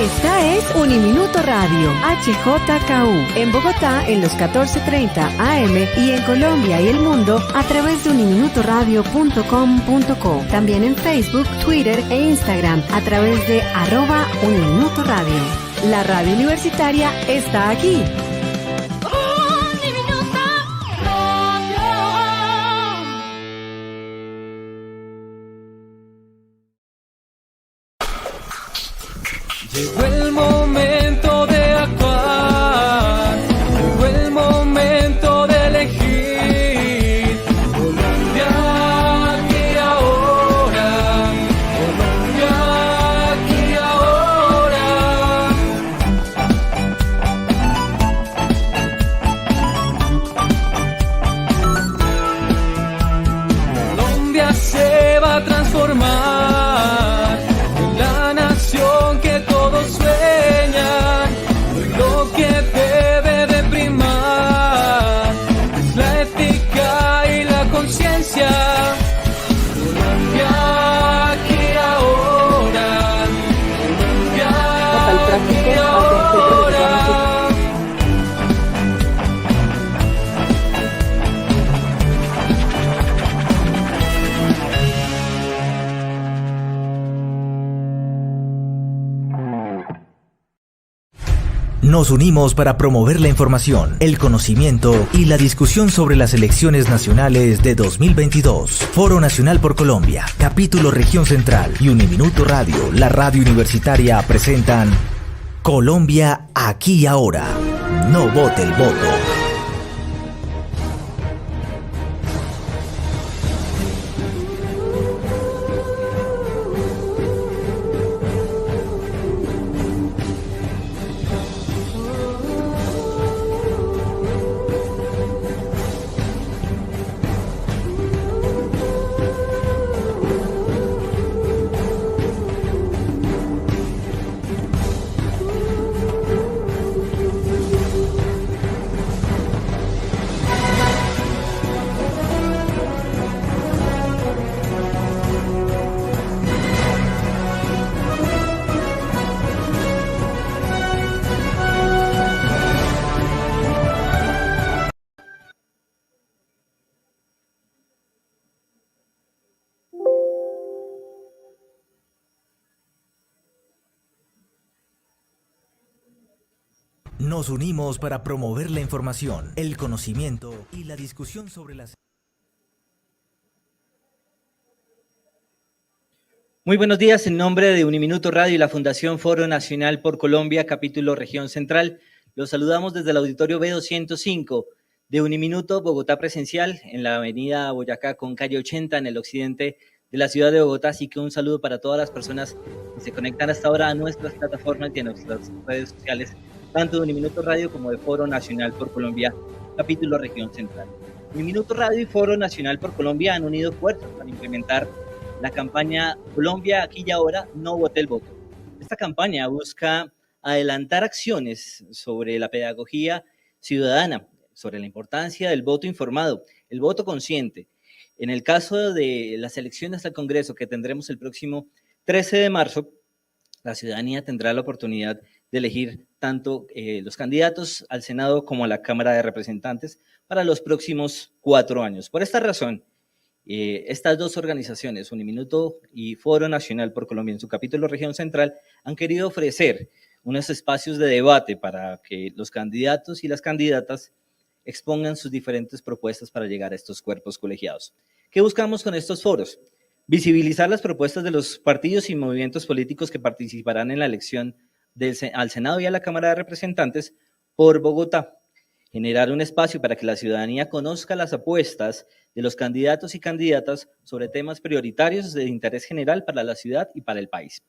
Esta es Uniminuto Radio, HJKU, en Bogotá en los 14:30 AM y en Colombia y el mundo a través de uniminutoradio.com.co. También en Facebook, Twitter e Instagram a través de @Uniminuto Radio. La radio universitaria está aquí. Llegó el momento de actuar, llegó el momento de elegir. Colombia aquí ahora, Colombia aquí ahora. Colombia se va a transformar en la nación que todos sueñan. Hoy lo que debe de primar es la ética y la conciencia. Colombia aquí ahora, Colombia aquí ahora. Nos unimos para promover la información, el conocimiento y la discusión sobre las elecciones nacionales de 2022. Foro Nacional por Colombia, Capítulo Región Central y Uniminuto Radio, la radio universitaria presentan Colombia aquí y ahora. No vote el voto. Nos unimos para promover la información, el conocimiento y la discusión sobre las... Muy buenos días, en nombre de Uniminuto Radio y la Fundación Foro Nacional por Colombia, Capítulo Región Central. Los saludamos desde el auditorio B205 de Uniminuto, Bogotá presencial, en la avenida Boyacá con calle 80 en el occidente de la ciudad de Bogotá. Así que un saludo para todas las personas que se conectan hasta ahora a nuestras plataformas y a nuestras redes sociales, tanto de Uniminuto Radio como de Foro Nacional por Colombia, Capítulo Región Central. Uniminuto Radio y Foro Nacional por Colombia han unido fuerzas para implementar la campaña Colombia aquí y ahora, no vote el voto. Esta campaña busca adelantar acciones sobre la pedagogía ciudadana, sobre la importancia del voto informado, el voto consciente. En el caso de las elecciones al Congreso que tendremos el próximo 13 de marzo, la ciudadanía tendrá la oportunidad de elegir tanto los candidatos al Senado como a la Cámara de Representantes para los próximos 4 años. Por esta razón, estas dos organizaciones, Uniminuto y Foro Nacional por Colombia, en su capítulo Región Central, han querido ofrecer unos espacios de debate para que los candidatos y las candidatas expongan sus diferentes propuestas para llegar a estos cuerpos colegiados. ¿Qué buscamos con estos foros? Visibilizar las propuestas de los partidos y movimientos políticos que participarán en la elección al Senado y a la Cámara de Representantes por Bogotá. Generar un espacio para que la ciudadanía conozca las apuestas de los candidatos y candidatas sobre temas prioritarios de interés general para la ciudad y para el país.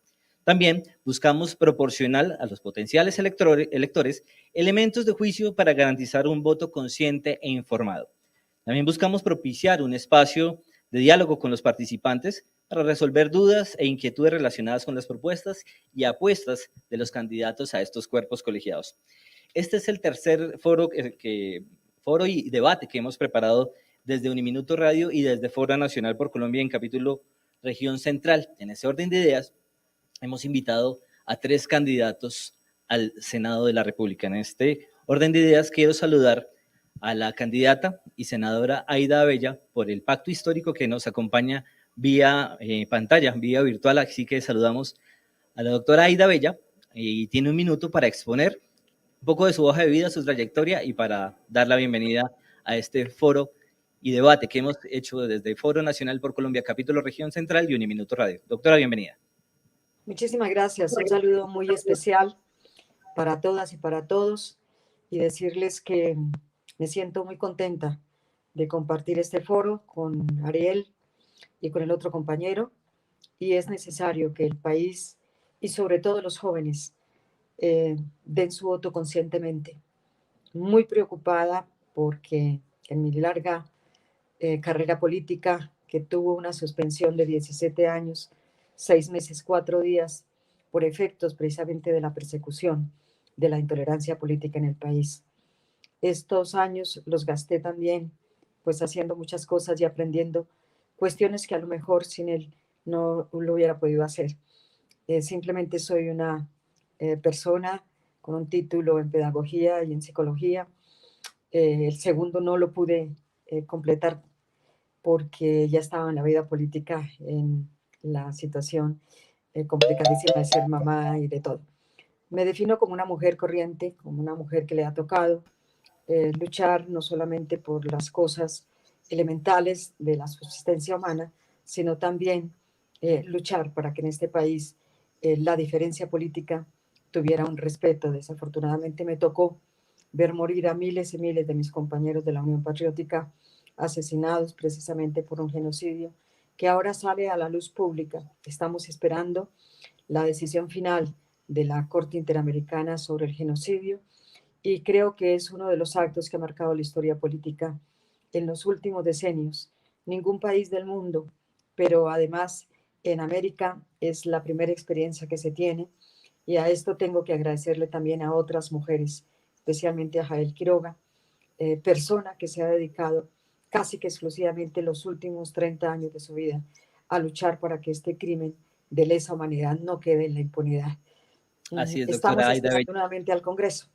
También buscamos proporcionar a los potenciales electores elementos de juicio para garantizar un voto consciente e informado. También buscamos propiciar un espacio de diálogo con los participantes para resolver dudas e inquietudes relacionadas con las propuestas y apuestas de los candidatos a estos cuerpos colegiados. Este es el tercer foro y debate que hemos preparado desde Uniminuto Radio y desde Foro Nacional por Colombia en capítulo Región Central. En ese orden de ideas, hemos invitado a 3 candidatos al Senado de la República. En este orden de ideas quiero saludar a la candidata y senadora Aida Abella por el pacto histórico que nos acompaña vía pantalla, vía virtual, así que saludamos a la doctora Aida Abella y tiene un minuto para exponer un poco de su hoja de vida, su trayectoria y para dar la bienvenida a este foro y debate que hemos hecho desde Foro Nacional por Colombia, capítulo Región Central y Uniminuto Radio. Doctora, bienvenida. Muchísimas gracias. Un saludo muy especial para todas y para todos y decirles que me siento muy contenta de compartir este foro con Ariel y con el otro compañero, y es necesario que el país y sobre todo los jóvenes den su voto conscientemente. Muy preocupada porque en mi larga carrera política, que tuvo una suspensión de 17 años, 6 meses, 4 días, por efectos precisamente de la persecución de la intolerancia política en el país. Estos años los gasté también, pues haciendo muchas cosas y aprendiendo cuestiones que a lo mejor sin él no lo hubiera podido hacer. Simplemente soy una persona con un título en pedagogía y en psicología. El segundo no lo pude completar porque ya estaba en la vida política, en la situación complicadísima de ser mamá y de todo. Me defino como una mujer corriente, como una mujer que le ha tocado luchar no solamente por las cosas elementales de la subsistencia humana, sino también luchar para que en este país la diferencia política tuviera un respeto. Desafortunadamente me tocó ver morir a miles y miles de mis compañeros de la Unión Patriótica asesinados precisamente por un genocidio que ahora sale a la luz pública. Estamos esperando la decisión final de la Corte Interamericana sobre el genocidio y creo que es uno de los actos que ha marcado la historia política en los últimos decenios. Ningún país del mundo, pero además en América es la primera experiencia que se tiene, y a esto tengo que agradecerle también a otras mujeres, especialmente a Jael Quiroga, persona que se ha dedicado casi que exclusivamente los últimos 30 años de su vida a luchar para que este crimen de lesa humanidad no quede en la impunidad. Así es, Estamos doctora Aida esperando nuevamente al Congreso.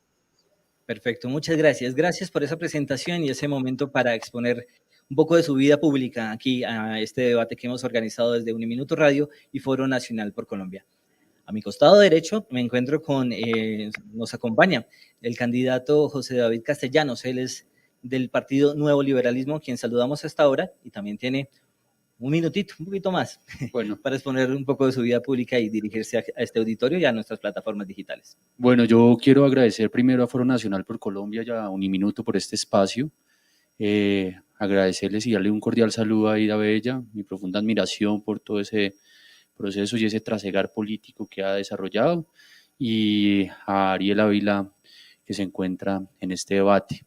Perfecto, muchas gracias. Gracias por esa presentación y ese momento para exponer un poco de su vida pública aquí a este debate que hemos organizado desde Uniminuto Radio y Foro Nacional por Colombia. A mi costado derecho me encuentro con, nos acompaña el candidato José David Castellanos. Él es del Partido Nuevo Liberalismo, quien saludamos hasta ahora, y también tiene un minutito, un poquito más, bueno, para exponer un poco de su vida pública y dirigirse a este auditorio y a nuestras plataformas digitales. Bueno, yo quiero agradecer primero a Foro Nacional por Colombia y a Uniminuto por este espacio. Agradecerles y darle un cordial saludo a Aida Abella, mi profunda admiración por todo ese proceso y ese trasegar político que ha desarrollado, y a Ariel Ávila, que se encuentra en este debate.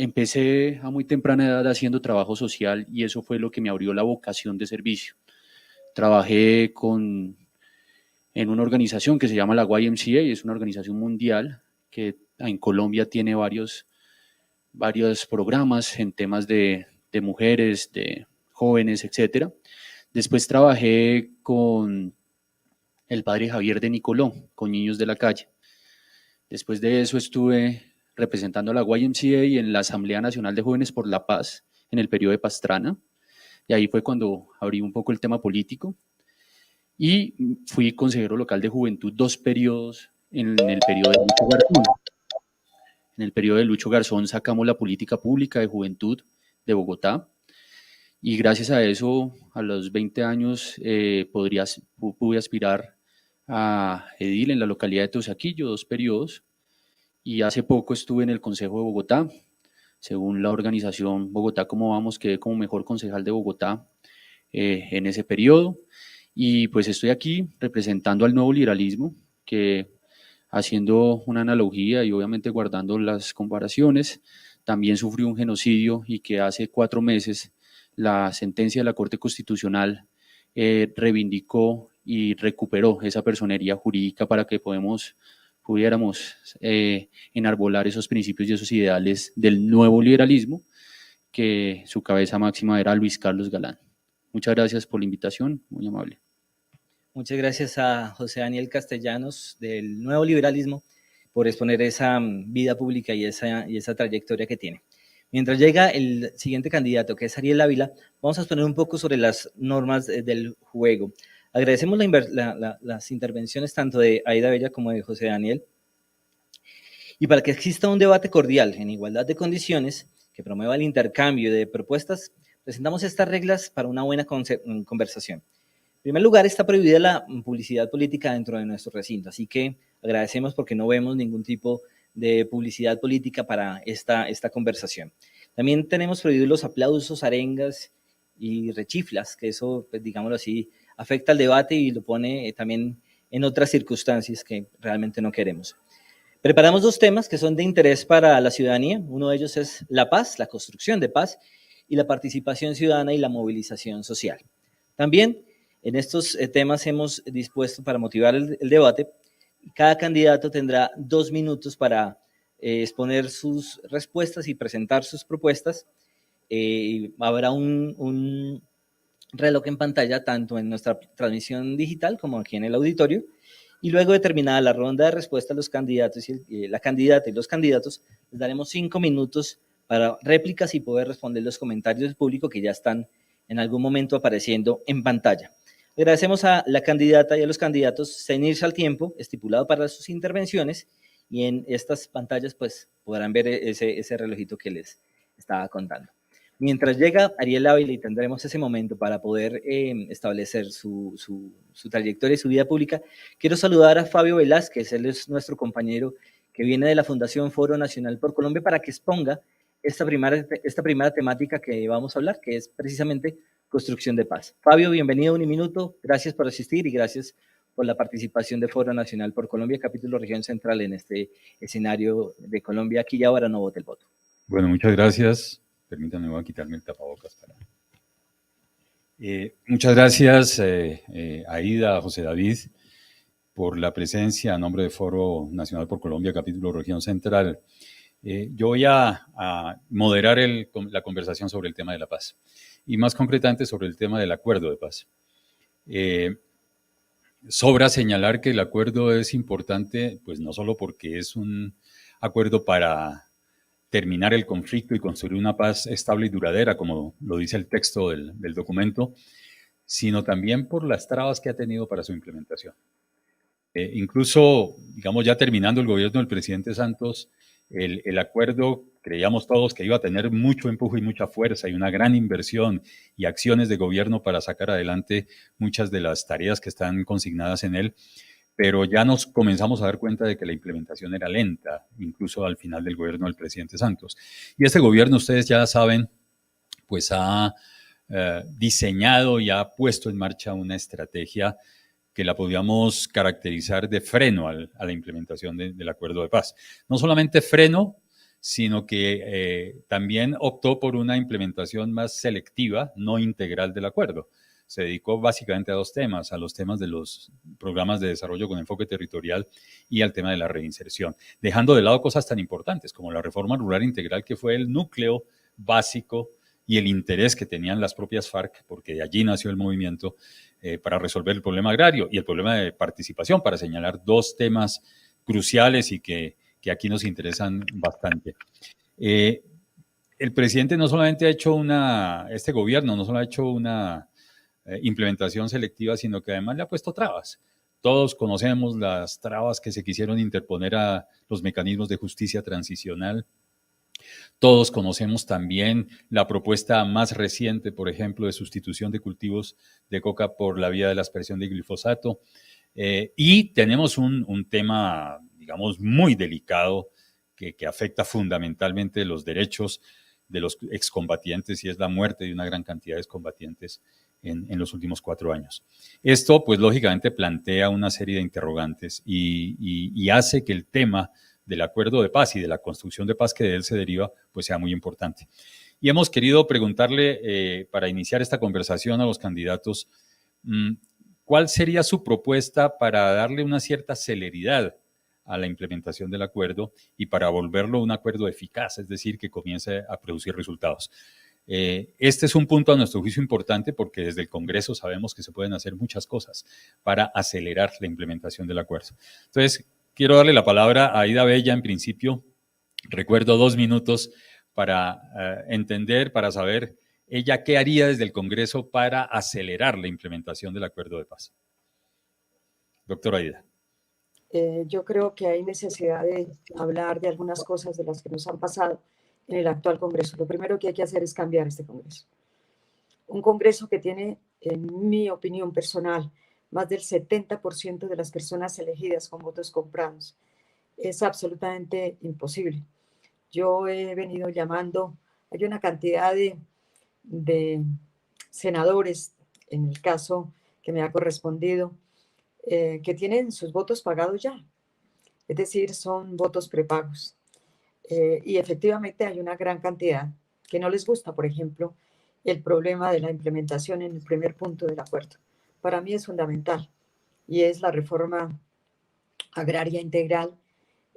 Empecé a muy temprana edad haciendo trabajo social y eso fue lo que me abrió la vocación de servicio. Trabajé en una organización que se llama la YMCA, es una organización mundial que en Colombia tiene varios programas en temas de mujeres, de jóvenes, etc. Después trabajé con el padre Javier de Nicoló, con niños de la calle. Después de eso estuve representando a la YMCA y en la Asamblea Nacional de Jóvenes por la Paz en el periodo de Pastrana, y ahí fue cuando abrí un poco el tema político, y fui consejero local de juventud 2 periodos en el periodo de Lucho Garzón. En el periodo de Lucho Garzón sacamos la política pública de juventud de Bogotá, y gracias a eso, a los 20 años, pude aspirar a edil en la localidad de Teusaquillo 2 periodos, y hace poco estuve en el Consejo de Bogotá. Según la organización Bogotá Cómo Vamos, quedé como mejor concejal de Bogotá en ese periodo, y pues estoy aquí representando al nuevo liberalismo, que haciendo una analogía y obviamente guardando las comparaciones, también sufrió un genocidio y que hace 4 meses la sentencia de la Corte Constitucional reivindicó y recuperó esa personería jurídica para que pudiéramos enarbolar esos principios y esos ideales del nuevo liberalismo, que su cabeza máxima era Luis Carlos Galán. Muchas gracias por la invitación, muy amable. Muchas gracias a José Daniel Castellanos del Nuevo Liberalismo por exponer esa vida pública y esa trayectoria que tiene. Mientras llega el siguiente candidato, que es Ariel Ávila, vamos a exponer un poco sobre las normas del juego. Agradecemos las intervenciones tanto de Aida Bella como de José Daniel. Y para que exista un debate cordial en igualdad de condiciones que promueva el intercambio de propuestas, presentamos estas reglas para una buena conversación. En primer lugar, está prohibida la publicidad política dentro de nuestro recinto, así que agradecemos porque no vemos ningún tipo de publicidad política para esta conversación. También tenemos prohibidos los aplausos, arengas y rechiflas, que eso, pues, digámoslo así, afecta al debate y lo pone también en otras circunstancias que realmente no queremos. Preparamos 2 temas que son de interés para la ciudadanía. Uno de ellos es la paz, la construcción de paz, y la participación ciudadana y la movilización social. También en estos temas hemos dispuesto para motivar el debate. Cada candidato tendrá 2 minutos para exponer sus respuestas y presentar sus propuestas. Habrá un reloj en pantalla tanto en nuestra transmisión digital como aquí en el auditorio. Y luego de terminada la ronda de respuesta, los candidatos la candidata y los candidatos les daremos 5 minutos para réplicas y poder responder los comentarios del público que ya están en algún momento apareciendo en pantalla. Agradecemos a la candidata y a los candidatos ceñirse al tiempo estipulado para sus intervenciones y en estas pantallas pues podrán ver ese relojito que les estaba contando. Mientras llega Ariel Ávila y tendremos ese momento para poder establecer su trayectoria y su vida pública, quiero saludar a Fabio Velázquez. Él es nuestro compañero que viene de la Fundación Foro Nacional por Colombia para que exponga esta primera temática que vamos a hablar, que es precisamente construcción de paz. Fabio, bienvenido a Uniminuto, gracias por asistir y gracias por la participación de Foro Nacional por Colombia, capítulo Región Central en este escenario de Colombia. Aquí y ahora no vote el voto. Bueno, muchas gracias. Permítanme, voy a quitarme el tapabocas para... muchas gracias, Aida, a José David, por la presencia a nombre de Foro Nacional por Colombia, capítulo Región Central. Yo voy a moderar la conversación sobre el tema de la paz y más concretamente sobre el tema del acuerdo de paz. Sobra señalar que el acuerdo es importante, pues no solo porque es un acuerdo para terminar el conflicto y construir una paz estable y duradera, como lo dice el texto del documento, sino también por las trabas que ha tenido para su implementación. Incluso, digamos, ya terminando el gobierno del presidente Santos, el acuerdo creíamos todos que iba a tener mucho empuje y mucha fuerza y una gran inversión y acciones de gobierno para sacar adelante muchas de las tareas que están consignadas en él, pero ya nos comenzamos a dar cuenta de que la implementación era lenta, incluso al final del gobierno del presidente Santos. Y este gobierno, ustedes ya saben, pues ha diseñado y ha puesto en marcha una estrategia que la podíamos caracterizar de freno a la implementación del acuerdo de paz. No solamente freno, sino que también optó por una implementación más selectiva, no integral del acuerdo. Se dedicó básicamente a 2 temas, a los temas de los programas de desarrollo con enfoque territorial y al tema de la reinserción, dejando de lado cosas tan importantes como la reforma rural integral, que fue el núcleo básico y el interés que tenían las propias FARC, porque de allí nació el movimiento, para resolver el problema agrario y el problema de participación, para señalar 2 temas cruciales y que aquí nos interesan bastante. El presidente no solamente ha hecho este gobierno no solo ha hecho una implementación selectiva, sino que además le ha puesto trabas. Todos conocemos las trabas que se quisieron interponer a los mecanismos de justicia transicional. Todos conocemos también la propuesta más reciente, por ejemplo, de sustitución de cultivos de coca por la vía de la aspersión de glifosato. Y tenemos un tema, digamos, muy delicado que afecta fundamentalmente los derechos de los excombatientes y es la muerte de una gran cantidad de excombatientes en los últimos 4 años. Esto, pues, lógicamente plantea una serie de interrogantes y hace que el tema del acuerdo de paz y de la construcción de paz que de él se deriva, pues sea muy importante. Y hemos querido preguntarle, para iniciar esta conversación a los candidatos, ¿cuál sería su propuesta para darle una cierta celeridad a la implementación del acuerdo y para volverlo un acuerdo eficaz, es decir, que comience a producir resultados? Este es un punto a nuestro juicio importante porque desde el Congreso sabemos que se pueden hacer muchas cosas para acelerar la implementación del acuerdo. Entonces, quiero darle la palabra a Aida Bella en principio. Recuerdo 2 minutos para entender, para saber ella qué haría desde el Congreso para acelerar la implementación del acuerdo de paz. Doctora Aida. Yo creo que hay necesidad de hablar de algunas cosas de las que nos han pasado en el actual Congreso. Lo primero que hay que hacer es cambiar este Congreso. Un Congreso que tiene, en mi opinión personal, más del 70% de las personas elegidas con votos comprados. Es absolutamente imposible. Yo he venido llamando, hay una cantidad de senadores, en el caso que me ha correspondido, que tienen sus votos pagados ya. Es decir, son votos prepagos. Y efectivamente hay una gran cantidad que no les gusta, por ejemplo, el problema de la implementación en el primer punto del acuerdo. Para mí es fundamental y es la reforma agraria integral.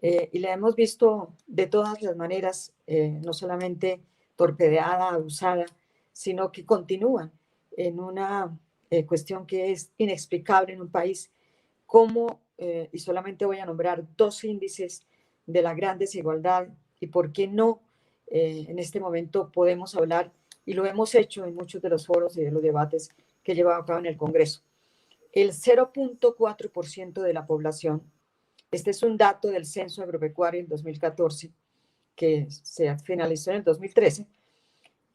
Y la hemos visto de todas las maneras, no solamente torpedeada, abusada, sino que continúa en una cuestión que es inexplicable en un país como, y solamente voy a nombrar 2 índices de la gran desigualdad y por qué no en este momento podemos hablar, y lo hemos hecho en muchos de los foros y de los debates que he llevado a cabo en el Congreso. El 0.4% de la población, este es un dato del Censo Agropecuario en 2014, que se finalizó en el 2013,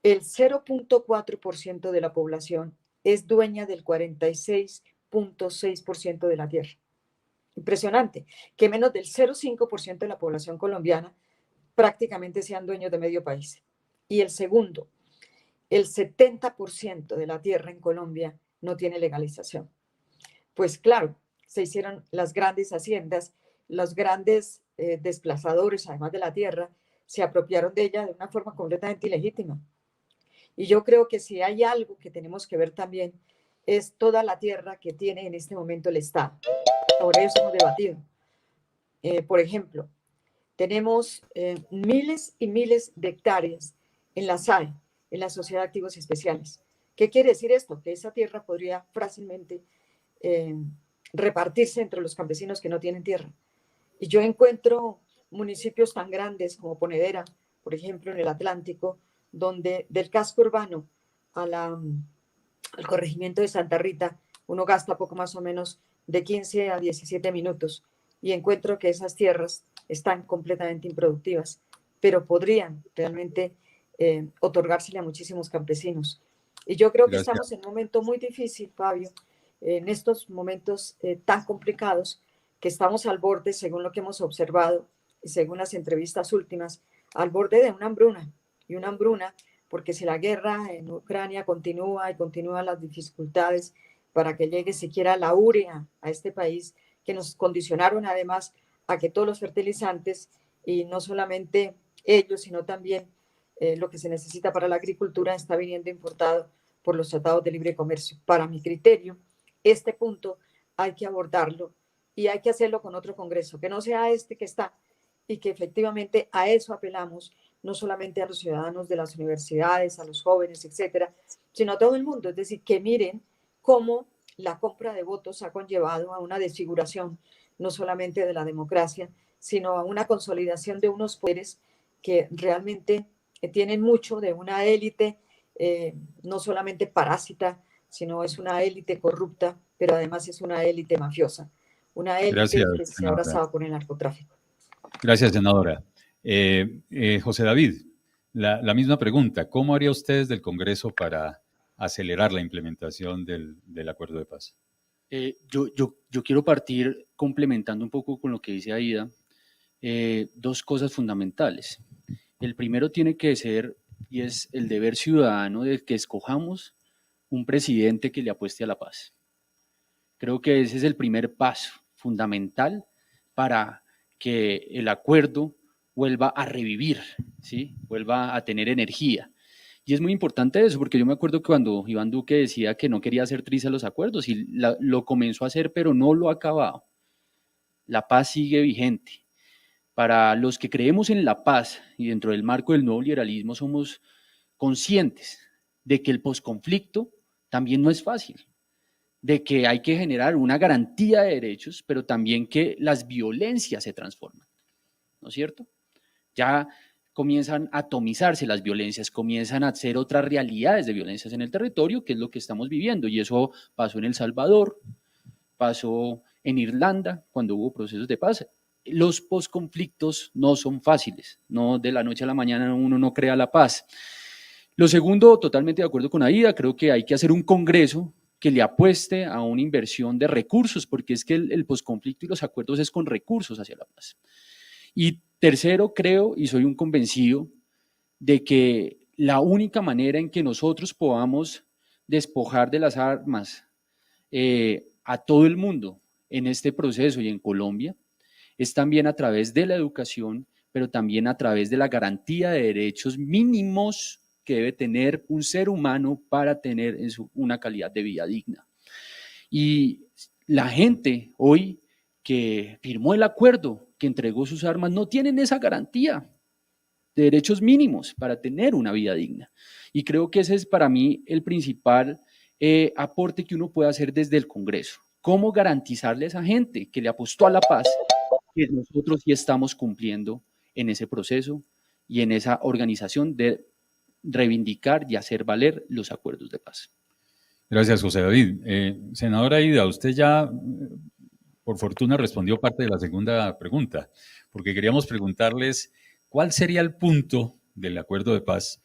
el 0.4% de la población es dueña del 46.6% de la tierra. Impresionante, que menos del 0.5% de la población colombiana prácticamente sean dueños de medio país. Y el segundo, el 70% de la tierra en Colombia no tiene legalización. Pues claro, se hicieron las grandes haciendas, los grandes desplazadores, además de la tierra, se apropiaron de ella de una forma completamente ilegítima. Y yo creo que si hay algo que tenemos que ver también es toda la tierra que tiene en este momento el Estado. Sobre eso hemos debatido. Por ejemplo, tenemos miles y miles de hectáreas en la SAE, en la Sociedad de Activos Especiales. ¿Qué quiere decir esto? Que esa tierra podría fácilmente repartirse entre los campesinos que no tienen tierra. Y yo encuentro municipios tan grandes como Ponedera, por ejemplo, en el Atlántico, donde del casco urbano al corregimiento de Santa Rita, uno gasta poco más o menos de 15 a 17 minutos y encuentro que esas tierras están completamente improductivas, pero podrían realmente otorgársele a muchísimos campesinos. Y yo creo que estamos en un momento muy difícil, Fabio, en estos momentos tan complicados, que estamos al borde, según lo que hemos observado y según las entrevistas últimas, al borde de una hambruna. Y una hambruna porque si la guerra en Ucrania continúa y continúan las dificultades para que llegue siquiera la urea a este país, que nos condicionaron además a que todos los fertilizantes, y no solamente ellos, sino también lo que se necesita para la agricultura, está viniendo importado por los tratados de libre comercio. Para mi criterio, este punto hay que abordarlo y hay que hacerlo con otro Congreso, que no sea este que está, y que efectivamente a eso apelamos, no solamente a los ciudadanos de las universidades, a los jóvenes, etcétera, sino a todo el mundo. Es decir, que miren cómo la compra de votos ha conllevado a una desfiguración, no solamente de la democracia, sino a una consolidación de unos poderes que realmente tienen mucho de una élite, no solamente parásita, sino es una élite corrupta, pero además es una élite mafiosa, una élite que se ha abrazado con el narcotráfico. Gracias, senadora. José David, la misma pregunta. ¿Cómo haría usted del Congreso para acelerar la implementación del acuerdo de paz? Yo quiero partir complementando un poco con lo que dice Aida, 2 cosas fundamentales. El primero tiene que ser, y es el deber ciudadano de que escojamos un presidente que le apueste a la paz. Creo que ese es el primer paso fundamental para que el acuerdo vuelva a revivir, ¿sí? Vuelva a tener energía. Y es muy importante eso, porque yo me acuerdo que cuando Iván Duque decía que no quería hacer trizas los acuerdos, y lo comenzó a hacer, pero no lo ha acabado. La paz sigue vigente. Para los que creemos en la paz y dentro del marco del nuevo liberalismo somos conscientes de que el posconflicto también no es fácil, de que hay que generar una garantía de derechos, pero también que las violencias se transforman, ¿no es cierto? Ya comienzan a atomizarse las violencias, comienzan a ser otras realidades de violencias en el territorio, que es lo que estamos viviendo, y eso pasó en El Salvador, pasó en Irlanda, cuando hubo procesos de paz. Los posconflictos no son fáciles, no de la noche a la mañana uno no crea la paz. Lo segundo, totalmente de acuerdo con Aida, creo que hay que hacer un congreso que le apueste a una inversión de recursos, porque es que el posconflicto y los acuerdos es con recursos hacia la paz. Y tercero, creo y soy un convencido de que la única manera en que nosotros podamos despojar de las armas a todo el mundo en este proceso y en Colombia es también a través de la educación, pero también a través de la garantía de derechos mínimos que debe tener un ser humano para tener una calidad de vida digna. Y la gente hoy que firmó el acuerdo, que entregó sus armas, no tienen esa garantía de derechos mínimos para tener una vida digna. Y creo que ese es para mí el principal aporte que uno puede hacer desde el Congreso. ¿Cómo garantizarle a esa gente que le apostó a la paz que nosotros sí estamos cumpliendo en ese proceso y en esa organización de reivindicar y hacer valer los acuerdos de paz? Gracias, José David. Senadora Aida, usted ya, por fortuna, respondió parte de la segunda pregunta, porque queríamos preguntarles cuál sería el punto del acuerdo de paz,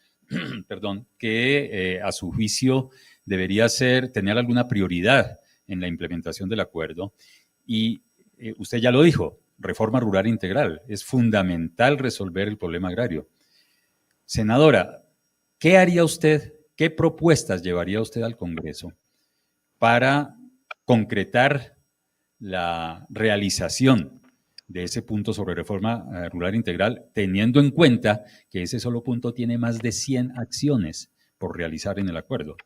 perdón, que a su juicio debería tener alguna prioridad en la implementación del acuerdo. Y usted ya lo dijo, reforma rural integral. Es fundamental resolver el problema agrario. Senadora, ¿qué haría usted? ¿Qué propuestas llevaría usted al Congreso para concretar la realización de ese punto sobre reforma rural integral, teniendo en cuenta que ese solo punto tiene más de 100 acciones por realizar en el acuerdo?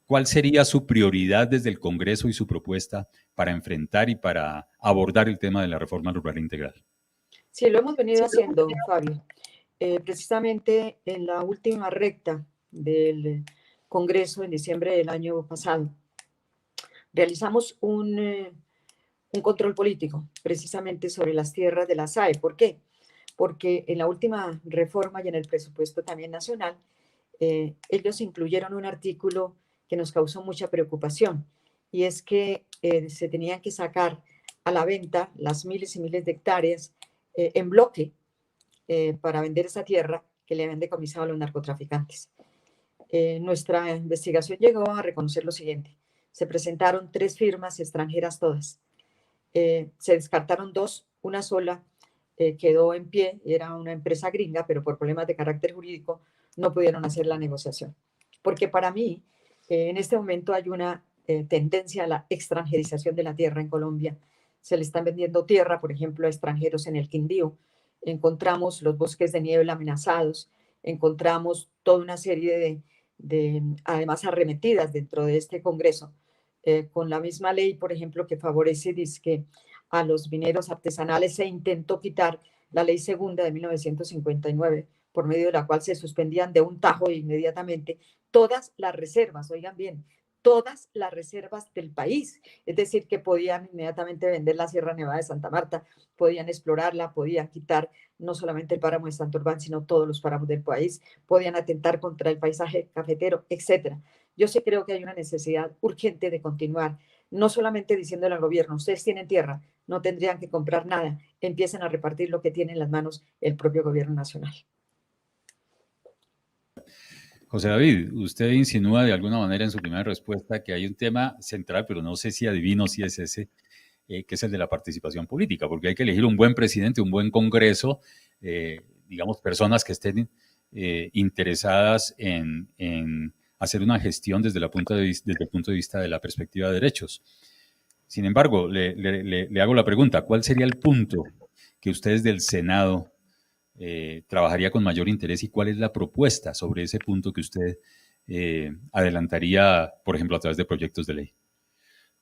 ¿Cuál sería su prioridad desde el Congreso y su propuesta para enfrentar y para abordar el tema de la reforma rural integral? Sí, lo hemos venido haciendo, Fabio. Precisamente en la última recta del Congreso en diciembre del año pasado, realizamos un control político precisamente sobre las tierras de la SAE. ¿Por qué? Porque en la última reforma y en el presupuesto también nacional, ellos incluyeron un artículo que nos causó mucha preocupación, y es que se tenían que sacar a la venta las miles y miles de hectáreas en bloque para vender esa tierra que le habían decomisado a los narcotraficantes. Nuestra investigación llegó a reconocer lo siguiente: se presentaron 3 firmas extranjeras todas, se descartaron 2, una sola quedó en pie, era una empresa gringa, pero por problemas de carácter jurídico no pudieron hacer la negociación. Porque para mí, en este momento hay una tendencia a la extranjerización de la tierra en Colombia. Se le están vendiendo tierra, por ejemplo, a extranjeros en el Quindío. Encontramos los bosques de niebla amenazados, encontramos toda una serie de además arremetidas dentro de este Congreso, con la misma ley, por ejemplo, que favorece dizque a los mineros artesanales. Se intentó quitar la ley segunda de 1959, por medio de la cual se suspendían de un tajo inmediatamente todas las reservas, oigan bien, todas las reservas del país. Es decir, que podían inmediatamente vender la Sierra Nevada de Santa Marta, podían explorarla, podían quitar no solamente el páramo de Santurbán, sino todos los páramos del país, podían atentar contra el paisaje cafetero, etc. Yo sí creo que hay una necesidad urgente de continuar, no solamente diciéndole al gobierno: ustedes tienen tierra, no tendrían que comprar nada, empiecen a repartir lo que tiene en las manos el propio gobierno nacional. José David, usted insinúa de alguna manera en su primera respuesta que hay un tema central, pero no sé si adivino si es ese, que es el de la participación política, porque hay que elegir un buen presidente, un buen Congreso, digamos, personas que estén interesadas en hacer una gestión desde el punto de vista de la perspectiva de derechos. Sin embargo, le hago la pregunta: ¿cuál sería el punto que ustedes del Senado trabajaría con mayor interés, y cuál es la propuesta sobre ese punto que usted adelantaría, por ejemplo, a través de proyectos de ley?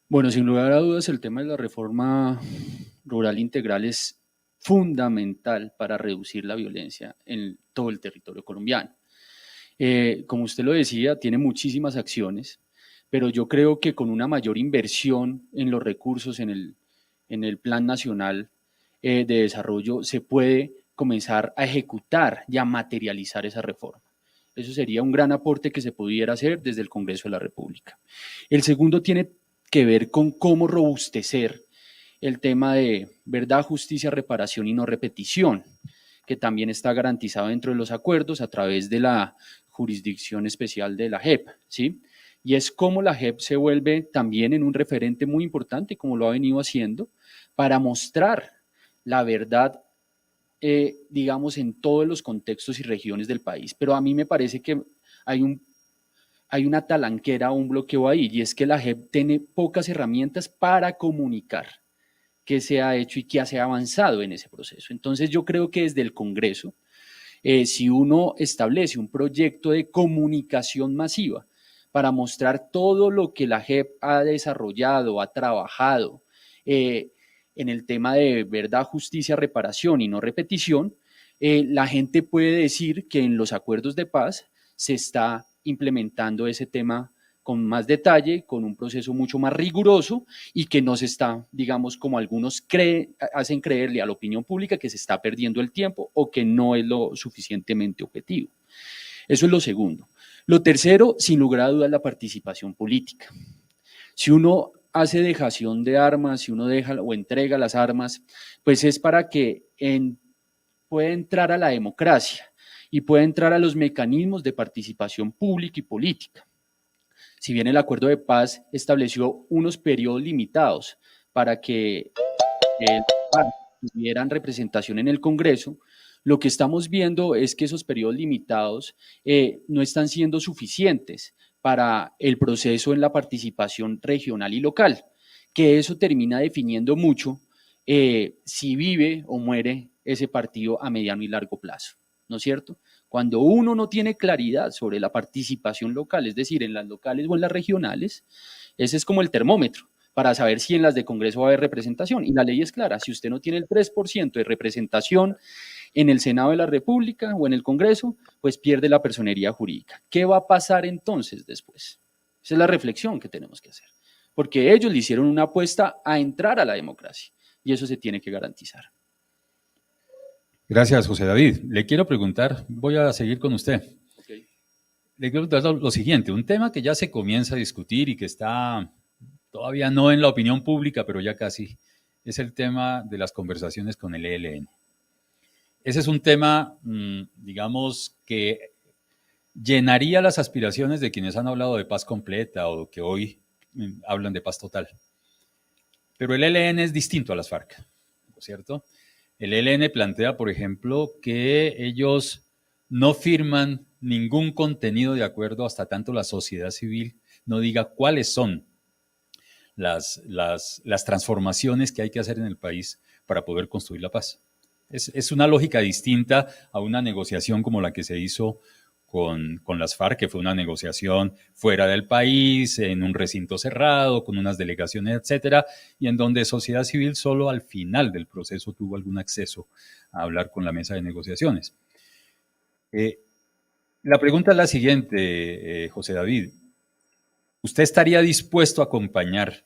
Bueno, sin lugar a dudas, el tema de la reforma rural integral es fundamental para reducir la violencia en todo el territorio colombiano. Como usted lo decía, tiene muchísimas acciones, pero yo creo que con una mayor inversión en los recursos en el Plan Nacional de Desarrollo se puede comenzar a ejecutar y a materializar esa reforma. Eso sería un gran aporte que se pudiera hacer desde el Congreso de la República. El segundo tiene que ver con cómo robustecer el tema de verdad, justicia, reparación y no repetición, que también está garantizado dentro de los acuerdos a través de la jurisdicción especial de la JEP, ¿sí? Y es cómo la JEP se vuelve también en un referente muy importante, como lo ha venido haciendo, para mostrar la verdad, digamos, en todos los contextos y regiones del país. Pero a mí me parece que hay una talanquera, un bloqueo ahí, y es que la JEP tiene pocas herramientas para comunicar qué se ha hecho y qué se ha avanzado en ese proceso. Entonces yo creo que desde el Congreso, si uno establece un proyecto de comunicación masiva para mostrar todo lo que la JEP ha desarrollado, ha trabajado en el tema de verdad, justicia, reparación y no repetición, la gente puede decir que en los acuerdos de paz se está implementando ese tema con más detalle, con un proceso mucho más riguroso y que no se está, digamos, como algunos hacen creerle a la opinión pública que se está perdiendo el tiempo o que no es lo suficientemente objetivo. Eso es lo segundo. Lo tercero, sin lugar a dudas, la participación política. Si uno hace dejación de armas, si uno deja o entrega las armas, pues es para que pueda entrar a la democracia y pueda entrar a los mecanismos de participación pública y política. Si bien el acuerdo de paz estableció unos periodos limitados para que tuvieran representación en el Congreso, lo que estamos viendo es que esos periodos limitados no están siendo suficientes para el proceso en la participación regional y local, que eso termina definiendo mucho si vive o muere ese partido a mediano y largo plazo, ¿no es cierto? Cuando uno no tiene claridad sobre la participación local, es decir, en las locales o en las regionales, ese es como el termómetro para saber si en las de Congreso va a haber representación. Y la ley es clara, si usted no tiene el 3% de representación en el Senado de la República o en el Congreso, pues pierde la personería jurídica. ¿Qué va a pasar entonces después? Esa es la reflexión que tenemos que hacer, porque ellos le hicieron una apuesta a entrar a la democracia y eso se tiene que garantizar. Gracias, José David. Le quiero preguntar, voy a seguir con usted. Okay. Le quiero preguntar lo siguiente, un tema que ya se comienza a discutir y que está todavía no en la opinión pública, pero ya casi, es el tema de las conversaciones con el ELN. Ese es un tema, digamos, que llenaría las aspiraciones de quienes han hablado de paz completa o que hoy hablan de paz total. Pero el ELN es distinto a las FARC, ¿no es cierto? El ELN plantea, por ejemplo, que ellos no firman ningún contenido de acuerdo hasta tanto la sociedad civil no diga cuáles son las transformaciones que hay que hacer en el país para poder construir la paz. Es una lógica distinta a una negociación como la que se hizo con las FARC, que fue una negociación fuera del país, en un recinto cerrado, con unas delegaciones, etcétera, y en donde sociedad civil solo al final del proceso tuvo algún acceso a hablar con la mesa de negociaciones. La pregunta es la siguiente, José David. ¿Usted estaría dispuesto a acompañar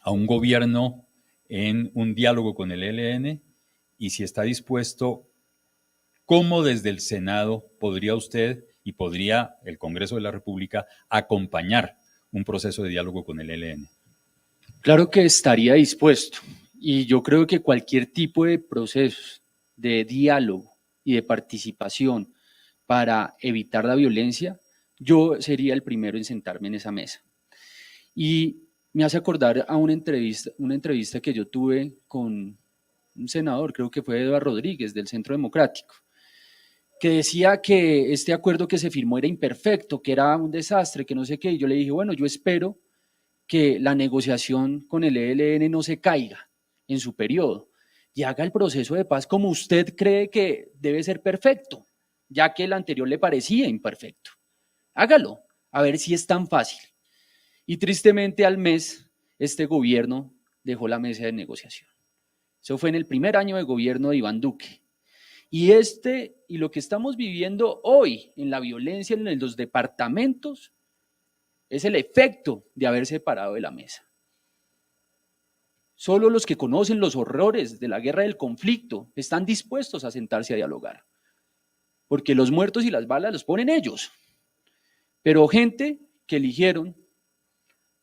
a un gobierno en un diálogo con el ELN? Y si está dispuesto, ¿cómo desde el Senado podría usted y podría el Congreso de la República acompañar un proceso de diálogo con el ELN? Claro que estaría dispuesto. Y yo creo que cualquier tipo de procesos de diálogo y de participación para evitar la violencia, yo sería el primero en sentarme en esa mesa. Y me hace acordar a una entrevista que yo tuve con un senador, creo que fue Eduardo Rodríguez, del Centro Democrático, que decía que este acuerdo que se firmó era imperfecto, que era un desastre, que no sé qué. Y yo le dije, bueno, yo espero que la negociación con el ELN no se caiga en su periodo y haga el proceso de paz como usted cree que debe ser perfecto, ya que el anterior le parecía imperfecto. Hágalo, a ver si es tan fácil. Y tristemente al mes, este gobierno dejó la mesa de negociación. Eso fue en el primer año de gobierno de Iván Duque. Y lo que estamos viviendo hoy en la violencia en los departamentos es el efecto de haberse parado de la mesa. Solo los que conocen los horrores de la guerra del conflicto están dispuestos a sentarse a dialogar, porque los muertos y las balas los ponen ellos. Pero gente que eligieron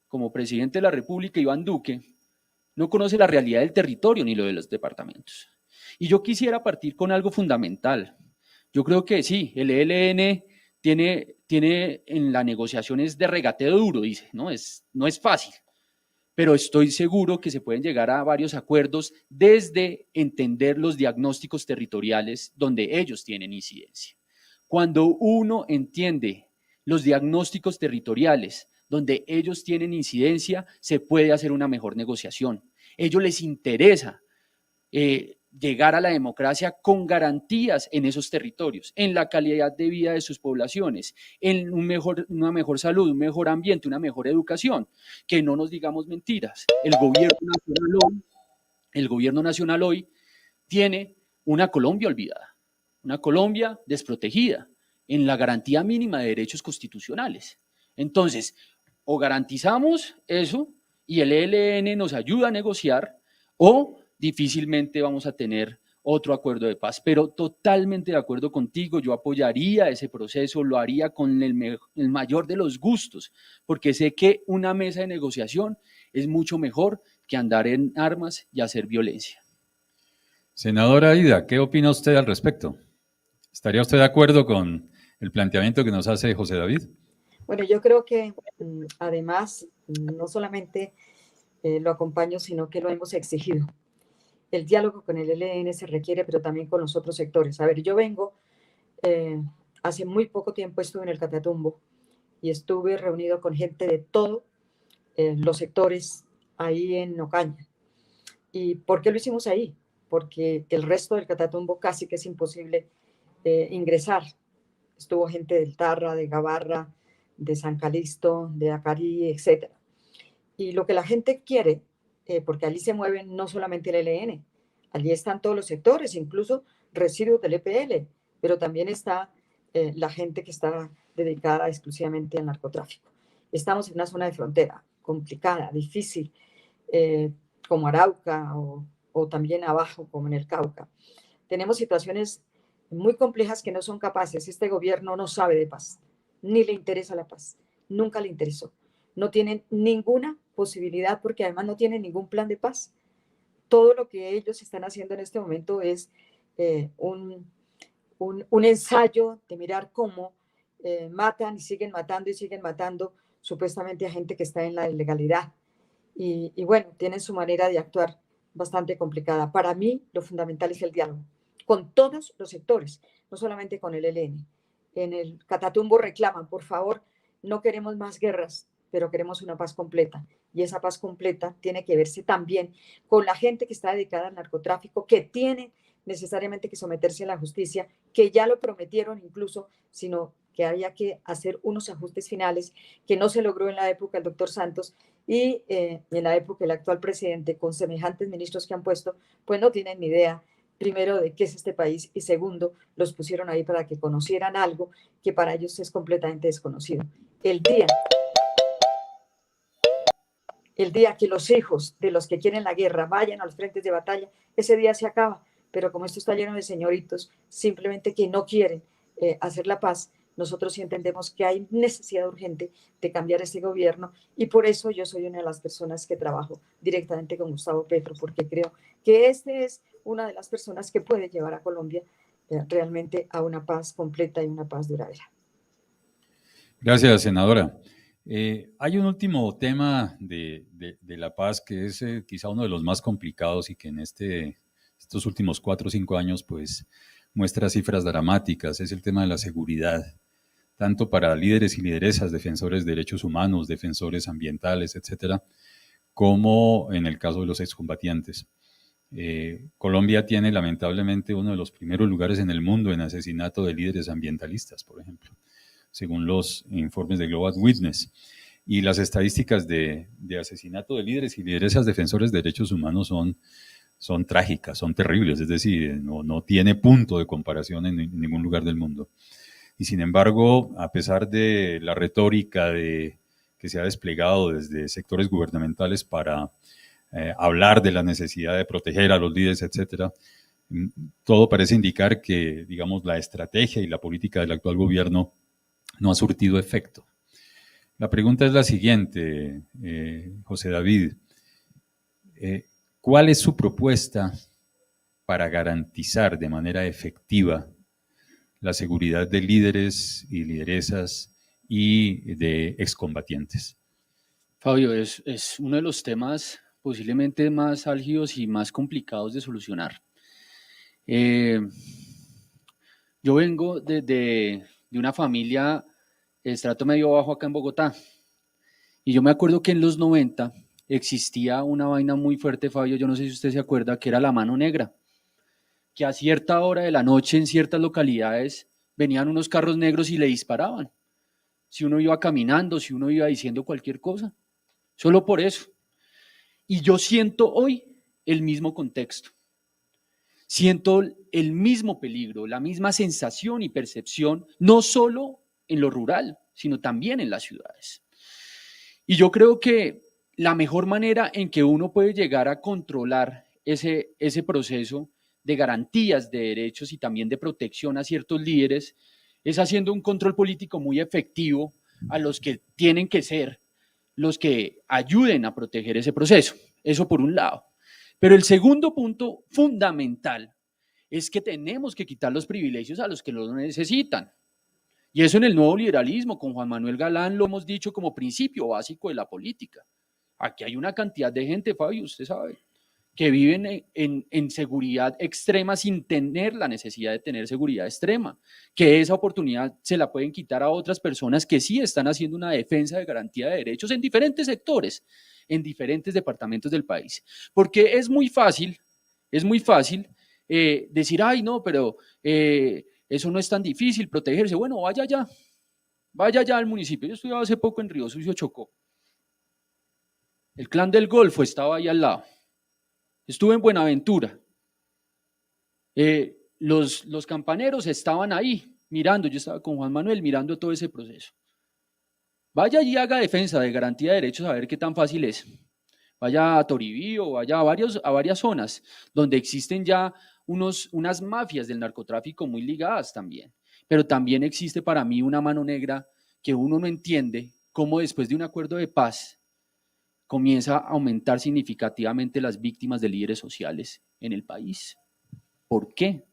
como presidente de la República, Iván Duque, no conoce la realidad del territorio ni lo de los departamentos. Y yo quisiera partir con algo fundamental. Yo creo que sí, el ELN tiene en la negociación es de regateo duro, dice, no es fácil, pero estoy seguro que se pueden llegar a varios acuerdos desde entender los diagnósticos territoriales donde ellos tienen incidencia. Cuando uno entiende los diagnósticos territoriales donde ellos tienen incidencia, se puede hacer una mejor negociación. A ellos les interesa llegar a la democracia con garantías en esos territorios, en la calidad de vida de sus poblaciones, en una mejor salud, un mejor ambiente, una mejor educación. Que no nos digamos mentiras. El gobierno nacional hoy tiene una Colombia olvidada, una Colombia desprotegida en la garantía mínima de derechos constitucionales. Entonces, o garantizamos eso y el ELN nos ayuda a negociar, o difícilmente vamos a tener otro acuerdo de paz. Pero totalmente de acuerdo contigo, yo apoyaría ese proceso, lo haría con el mayor de los gustos, porque sé que una mesa de negociación es mucho mejor que andar en armas y hacer violencia. Senadora Ida, ¿qué opina usted al respecto? ¿Estaría usted de acuerdo con el planteamiento que nos hace José David? Bueno, yo creo que además no solamente lo acompaño, sino que lo hemos exigido. El diálogo con el ELN se requiere, pero también con los otros sectores. A ver, yo vengo, hace muy poco tiempo estuve en el Catatumbo y estuve reunido con gente de todos los sectores ahí en Ocaña. ¿Y por qué lo hicimos ahí? Porque el resto del Catatumbo casi que es imposible ingresar. Estuvo gente del Tarra, de Gabarra, de San Calixto, de Acarí, etc. Y lo que la gente quiere, porque allí se mueven no solamente el ELN, allí están todos los sectores, incluso residuos del EPL, pero también está la gente que está dedicada exclusivamente al narcotráfico. Estamos en una zona de frontera complicada, difícil, como Arauca o también abajo, como en el Cauca. Tenemos situaciones muy complejas que no son capaces. Este gobierno no sabe de paz, ni le interesa la paz, nunca le interesó. No tienen ninguna posibilidad porque además no tienen ningún plan de paz. Todo lo que ellos están haciendo en este momento es un ensayo de mirar cómo matan y siguen matando supuestamente a gente que está en la ilegalidad. Y bueno, tienen su manera de actuar bastante complicada. Para mí lo fundamental es el diálogo con todos los sectores, no solamente con el ELN. En el Catatumbo reclaman, por favor, no queremos más guerras, pero queremos una paz completa. Y esa paz completa tiene que verse también con la gente que está dedicada al narcotráfico, que tiene necesariamente que someterse a la justicia, que ya lo prometieron incluso, sino que había que hacer unos ajustes finales que no se logró en la época del doctor Santos y en la época del actual presidente, con semejantes ministros que han puesto, pues no tienen ni idea, primero, de qué es este país y segundo, los pusieron ahí para que conocieran algo que para ellos es completamente desconocido. El día que los hijos de los que quieren la guerra vayan a los frentes de batalla, ese día se acaba. Pero como esto está lleno de señoritos, simplemente que no quieren hacer la paz, nosotros sí entendemos que hay necesidad urgente de cambiar este gobierno y por eso yo soy una de las personas que trabajo directamente con Gustavo Petro, porque creo que este es una de las personas que puede llevar a Colombia realmente a una paz completa y una paz duradera. Gracias, senadora. Hay un último tema de la paz que es quizá uno de los más complicados y que en estos últimos 4 o 5 años pues muestra cifras dramáticas, es el tema de la seguridad, tanto para líderes y lideresas, defensores de derechos humanos, defensores ambientales, etcétera, como en el caso de los excombatientes. Colombia tiene lamentablemente uno de los primeros lugares en el mundo en asesinato de líderes ambientalistas, por ejemplo, según los informes de Global Witness. Y las estadísticas de asesinato de líderes y lideresas defensores de derechos humanos son trágicas, son terribles, es decir, no tiene punto de comparación en ningún lugar del mundo. Y sin embargo, a pesar de la retórica que se ha desplegado desde sectores gubernamentales para hablar de la necesidad de proteger a los líderes, etcétera, todo parece indicar que, digamos, la estrategia y la política del actual gobierno no ha surtido efecto. La pregunta es la siguiente, José David. ¿Cuál es su propuesta para garantizar de manera efectiva la seguridad de líderes y lideresas y de excombatientes? Fabio, es uno de los temas posiblemente más álgidos y más complicados de solucionar. Yo vengo de una familia de estrato medio bajo acá en Bogotá, y yo me acuerdo que en los 90 existía una vaina muy fuerte, Fabio, yo no sé si usted se acuerda, que era la mano negra, que a cierta hora de la noche en ciertas localidades venían unos carros negros y le disparaban. Si uno iba caminando, si uno iba diciendo cualquier cosa, solo por eso. Y yo siento hoy el mismo contexto. Siento el mismo peligro, la misma sensación y percepción, no solo en lo rural, sino también en las ciudades. Y yo creo que la mejor manera en que uno puede llegar a controlar ese proceso de garantías de derechos y también de protección a ciertos líderes es haciendo un control político muy efectivo a los que tienen que ser los que ayuden a proteger ese proceso. Eso por un lado. Pero el segundo punto fundamental es que tenemos que quitar los privilegios a los que los necesitan. Y eso en el nuevo liberalismo, con Juan Manuel Galán, lo hemos dicho como principio básico de la política. Aquí hay una cantidad de gente, Fabio, usted sabe, que viven en seguridad extrema sin tener la necesidad de tener seguridad extrema, que esa oportunidad se la pueden quitar a otras personas que sí están haciendo una defensa de garantía de derechos en diferentes sectores, en diferentes departamentos del país. Porque es muy fácil decir, ay no, pero eso no es tan difícil, protegerse. Bueno, vaya ya al municipio. Yo estuve hace poco en Río Sucio, Chocó. El Clan del Golfo estaba ahí al lado. Estuve en Buenaventura. Los campaneros estaban ahí mirando, yo estaba con Juan Manuel mirando todo ese proceso. Vaya y haga defensa de garantía de derechos a ver qué tan fácil es. Vaya a Toribío, vaya a varias zonas donde existen ya unas mafias del narcotráfico muy ligadas también. Pero también existe para mí una mano negra que uno no entiende cómo después de un acuerdo de paz comienza a aumentar significativamente las víctimas de líderes sociales en el país. ¿Por qué?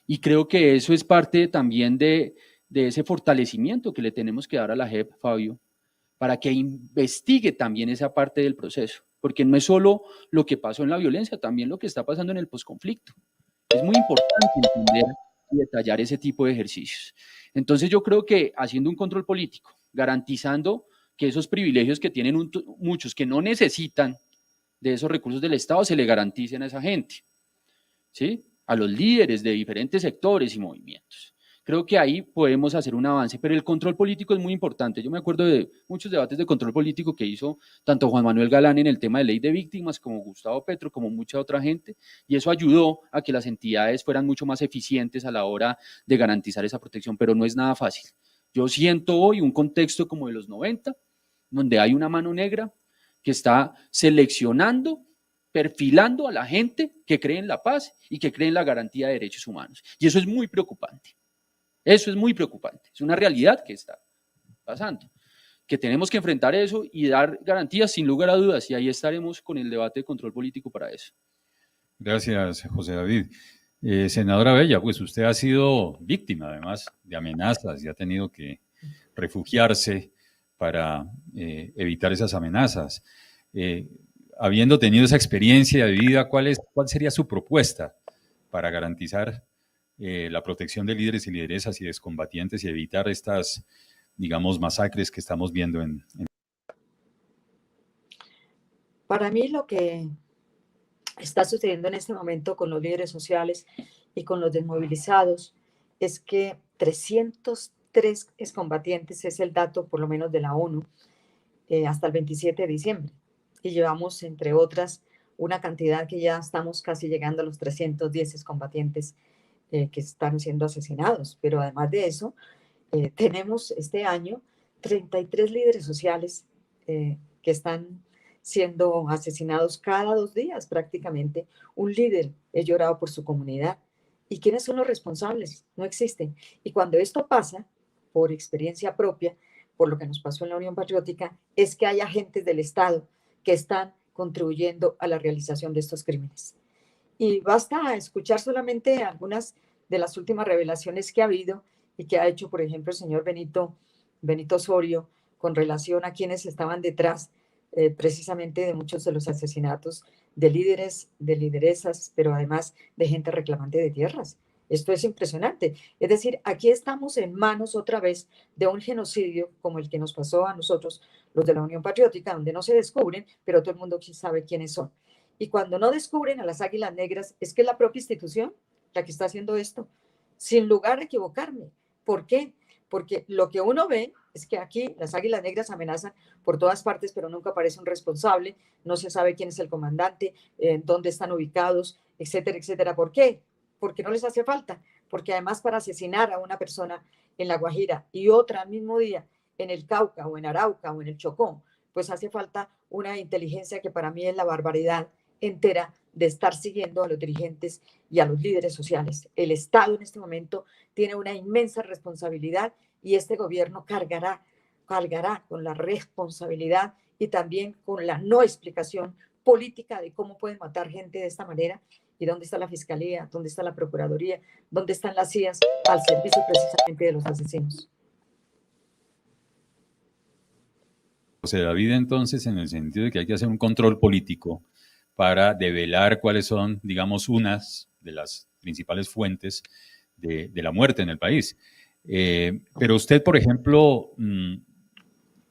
Y creo que eso es parte también de ese fortalecimiento que le tenemos que dar a la JEP, Fabio, para que investigue también esa parte del proceso, porque no es solo lo que pasó en la violencia, también lo que está pasando en el posconflicto. Es muy importante entender y detallar ese tipo de ejercicios. Entonces yo creo que haciendo un control político, garantizando que esos privilegios que tienen muchos que no necesitan de esos recursos del Estado se le garanticen a esa gente, ¿sí? A los líderes de diferentes sectores y movimientos. Creo que ahí podemos hacer un avance, pero el control político es muy importante. Yo me acuerdo de muchos debates de control político que hizo tanto Juan Manuel Galán en el tema de ley de víctimas, como Gustavo Petro, como mucha otra gente, y eso ayudó a que las entidades fueran mucho más eficientes a la hora de garantizar esa protección, pero no es nada fácil. Yo siento hoy un contexto como de los 90, donde hay una mano negra que está seleccionando, perfilando a la gente que cree en la paz y que cree en la garantía de derechos humanos. Y eso es muy preocupante. Eso es muy preocupante. Es una realidad que está pasando. Que tenemos que enfrentar eso y dar garantías sin lugar a dudas. Y ahí estaremos con el debate de control político para eso. Gracias, José David. Senadora Bella, pues usted ha sido víctima además de amenazas y ha tenido que refugiarse para evitar esas amenazas. Habiendo tenido esa experiencia de vida, ¿cuál sería su propuesta para garantizar la protección de líderes y lideresas y de excombatientes y evitar estas, digamos, masacres que estamos viendo en... Para mí lo que está sucediendo en este momento con los líderes sociales y con los desmovilizados es que 303 excombatientes es el dato por lo menos de la ONU hasta el 27 de diciembre y llevamos entre otras una cantidad que ya estamos casi llegando a los 310 excombatientes que están siendo asesinados. Pero además de eso, tenemos este año 33 líderes sociales que están siendo asesinados cada 2 días prácticamente. Un líder es llorado por su comunidad. ¿Y quiénes son los responsables? No existen. Y cuando esto pasa, por experiencia propia, por lo que nos pasó en la Unión Patriótica, es que hay agentes del Estado que están contribuyendo a la realización de estos crímenes. Y basta escuchar solamente algunas de las últimas revelaciones que ha habido y que ha hecho, por ejemplo, el señor Benito Osorio con relación a quienes estaban detrás precisamente de muchos de los asesinatos de líderes, de lideresas, pero además de gente reclamante de tierras. Esto es impresionante. Es decir, aquí estamos en manos otra vez de un genocidio como el que nos pasó a nosotros, los de la Unión Patriótica, donde no se descubren, pero todo el mundo sabe quiénes son. Y cuando no descubren a las Águilas Negras, es que es la propia institución la que está haciendo esto, sin lugar a equivocarme. ¿Por qué? Porque lo que uno ve es que aquí las Águilas Negras amenazan por todas partes, pero nunca aparece un responsable, no se sabe quién es el comandante, dónde están ubicados, etcétera, etcétera. ¿Por qué? Porque no les hace falta, porque además para asesinar a una persona en La Guajira y otra al mismo día en el Cauca o en Arauca o en el Chocó, pues hace falta una inteligencia que para mí es la barbaridad entera de estar siguiendo a los dirigentes y a los líderes sociales. El Estado en este momento tiene una inmensa responsabilidad y este gobierno cargará con la responsabilidad y también con la no explicación política de cómo pueden matar gente de esta manera. ¿Y dónde está la Fiscalía? ¿Dónde está la Procuraduría? ¿Dónde están las CIAs al servicio precisamente de los asesinos? José David, entonces, en el sentido de que hay que hacer un control político para develar cuáles son, digamos, unas de las principales fuentes de la muerte en el país. Pero usted, por ejemplo,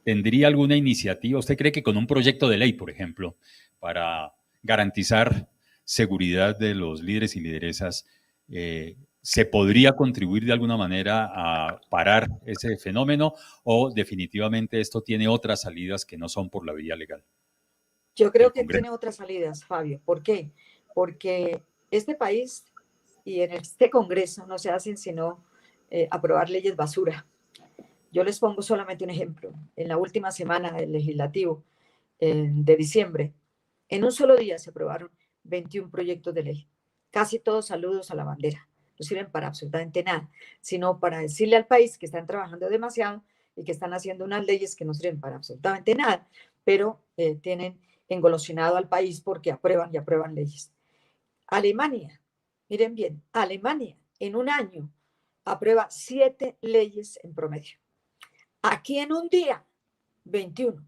¿tendría alguna iniciativa? ¿Usted cree que con un proyecto de ley, por ejemplo, para garantizar seguridad de los líderes y lideresas, se podría contribuir de alguna manera a parar ese fenómeno o definitivamente esto tiene otras salidas que no son por la vía legal? Yo creo que tiene otras salidas, Fabio. ¿Por qué? Porque este país y en este Congreso no se hacen sino aprobar leyes basura. Yo les pongo solamente un ejemplo. En la última semana del legislativo de diciembre, en un solo día se aprobaron 21 proyectos de ley. Casi todos saludos a la bandera. No sirven para absolutamente nada, sino para decirle al país que están trabajando demasiado y que están haciendo unas leyes que no sirven para absolutamente nada, pero tienen engolosinado al país porque aprueban y aprueban leyes. Alemania, miren bien, Alemania en un año aprueba 7 leyes en promedio. Aquí en un día, 21.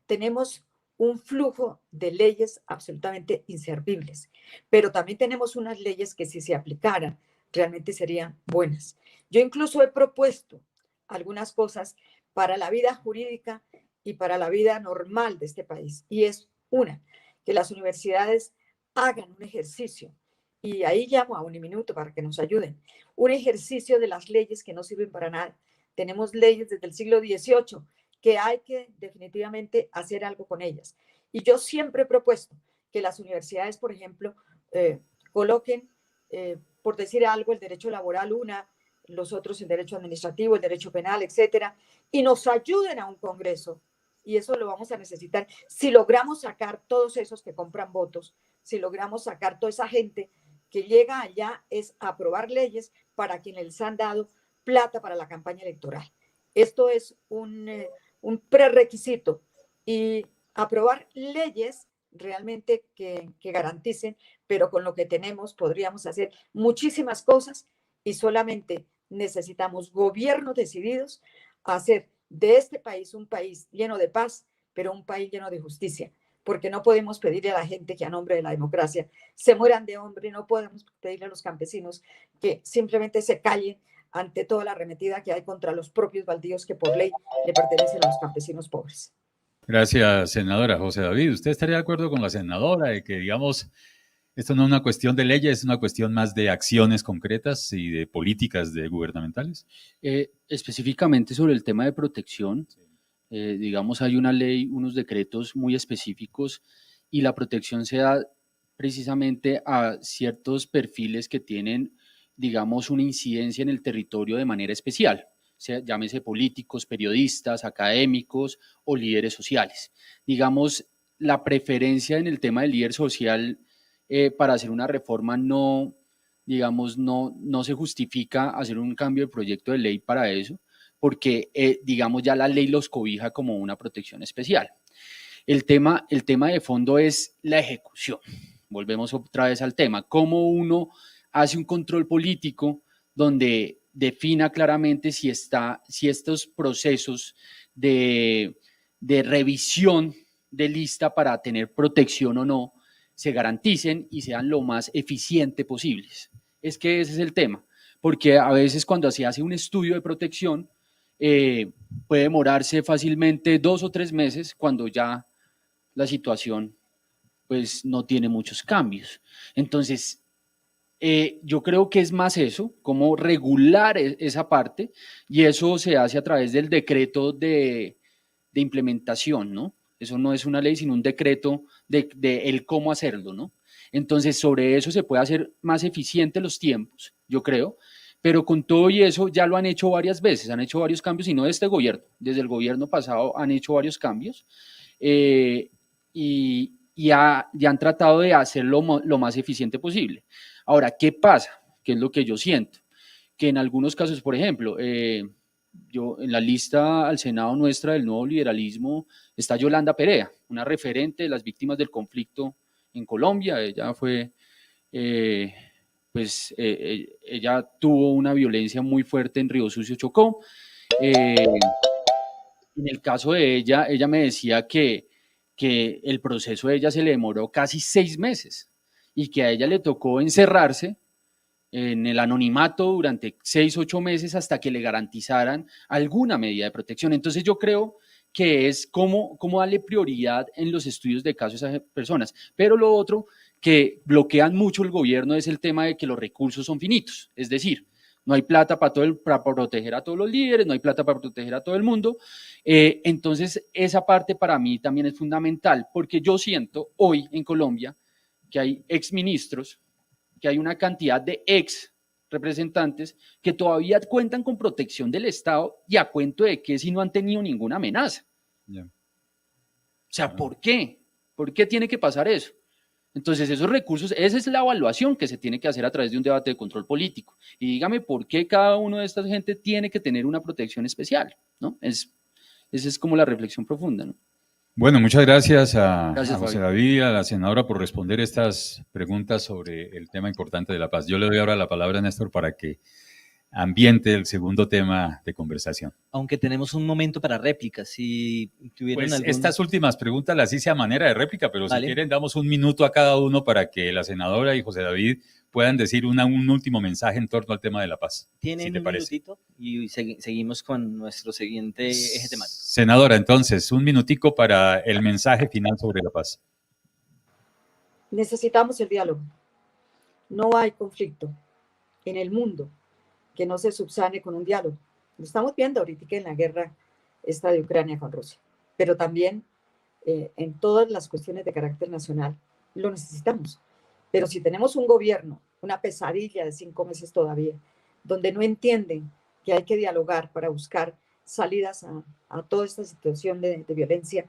Tenemos un flujo de leyes absolutamente inservibles, pero también tenemos unas leyes que si se aplicaran realmente serían buenas. Yo incluso he propuesto algunas cosas para la vida jurídica y para la vida normal de este país, y es una, que las universidades hagan un ejercicio, y ahí llamo a Uniminuto para que nos ayuden, un ejercicio de las leyes que no sirven para nada. Tenemos leyes desde el siglo XVIII que hay que definitivamente hacer algo con ellas. Y yo siempre he propuesto que las universidades, por ejemplo, coloquen, por decir algo, el derecho laboral los otros el derecho administrativo, el derecho penal, etcétera, y nos ayuden a un congreso. Y eso lo vamos a necesitar si logramos sacar todos esos que compran votos, si logramos sacar toda esa gente que llega allá es a aprobar leyes para quienes les han dado plata para la campaña electoral. Esto es un prerequisito, y aprobar leyes realmente que garanticen, pero con lo que tenemos podríamos hacer muchísimas cosas y solamente necesitamos gobiernos decididos a hacer de este país un país lleno de paz, pero un país lleno de justicia, porque no podemos pedirle a la gente que a nombre de la democracia se mueran de hambre, no podemos pedirle a los campesinos que simplemente se callen ante toda la arremetida que hay contra los propios baldíos que por ley le pertenecen a los campesinos pobres. Gracias, senadora. José David, ¿usted estaría de acuerdo con la senadora de que, digamos, esto no es una cuestión de leyes, es una cuestión más de acciones concretas y de políticas gubernamentales? Específicamente sobre el tema de protección, digamos, hay una ley, unos decretos muy específicos y la protección se da precisamente a ciertos perfiles que tienen, digamos, una incidencia en el territorio de manera especial, sea, llámese políticos, periodistas, académicos o líderes sociales. Digamos, la preferencia en el tema del líder social para hacer una reforma no, digamos, no se justifica hacer un cambio de proyecto de ley para eso, porque, digamos, ya la ley los cobija como una protección especial. El tema de fondo es la ejecución. Volvemos otra vez al tema. ¿Cómo uno hace un control político donde defina claramente si estos procesos de revisión de lista para tener protección o no se garanticen y sean lo más eficiente posibles? Es que ese es el tema, porque a veces cuando se hace un estudio de protección puede demorarse fácilmente 2 o 3 meses cuando ya la situación pues no tiene muchos cambios. Entonces, yo creo que es más eso, cómo regular esa parte, y eso se hace a través del decreto de implementación, ¿no? Eso no es una ley, sino un decreto de el cómo hacerlo, ¿no? Entonces, sobre eso se puede hacer más eficiente los tiempos, yo creo, pero con todo y eso ya lo han hecho varias veces, han hecho varios cambios, y no de este gobierno, desde el gobierno pasado han hecho varios cambios, y han tratado de hacerlo lo más eficiente posible. Ahora, ¿qué pasa? ¿Qué es lo que yo siento? Que en algunos casos, por ejemplo, yo en la lista al Senado nuestra del nuevo liberalismo está Yolanda Perea, una referente de las víctimas del conflicto en Colombia. Ella fue, ella tuvo una violencia muy fuerte en Río Sucio, Chocó. En el caso de ella me decía que el proceso de ella se le demoró casi 6 meses y que a ella le tocó encerrarse en el anonimato durante 6, 8 meses hasta que le garantizaran alguna medida de protección. Entonces yo creo que es cómo darle prioridad en los estudios de casos a esas personas. Pero lo otro que bloquean mucho el gobierno es el tema de que los recursos son finitos, es decir, no hay plata para proteger a todos los líderes, no hay plata para proteger a todo el mundo. Entonces, esa parte para mí también es fundamental, porque yo siento hoy en Colombia que hay exministros, que hay una cantidad de ex representantes que todavía cuentan con protección del Estado, y a cuento de que si no han tenido ninguna amenaza. Yeah. O sea, ¿por qué? ¿Por qué tiene que pasar eso? Entonces, esos recursos, esa es la evaluación que se tiene que hacer a través de un debate de control político. Y dígame por qué cada uno de estas gente tiene que tener una protección especial, ¿no? Esa es como la reflexión profunda, ¿no? Bueno, muchas gracias a José David y a la senadora por responder estas preguntas sobre el tema importante de la paz. Yo le doy ahora la palabra a Néstor para que ambiente el segundo tema de conversación. Aunque tenemos un momento para réplicas, si tuvieron pues estas últimas preguntas las hice a manera de réplica, pero vale, si quieren damos un minuto a cada uno para que la senadora y José David puedan decir un último mensaje en torno al tema de la paz. ¿Tienen si un minutito? Y seguimos con nuestro siguiente eje temático. Senadora, entonces, un minutico para el mensaje final sobre la paz. Necesitamos el diálogo. No hay conflicto en el mundo que no se subsane con un diálogo. Lo estamos viendo ahorita en la guerra esta de Ucrania con Rusia, pero también en todas las cuestiones de carácter nacional lo necesitamos. Pero si tenemos un gobierno, una pesadilla de 5 meses todavía, donde no entienden que hay que dialogar para buscar salidas a toda esta situación de violencia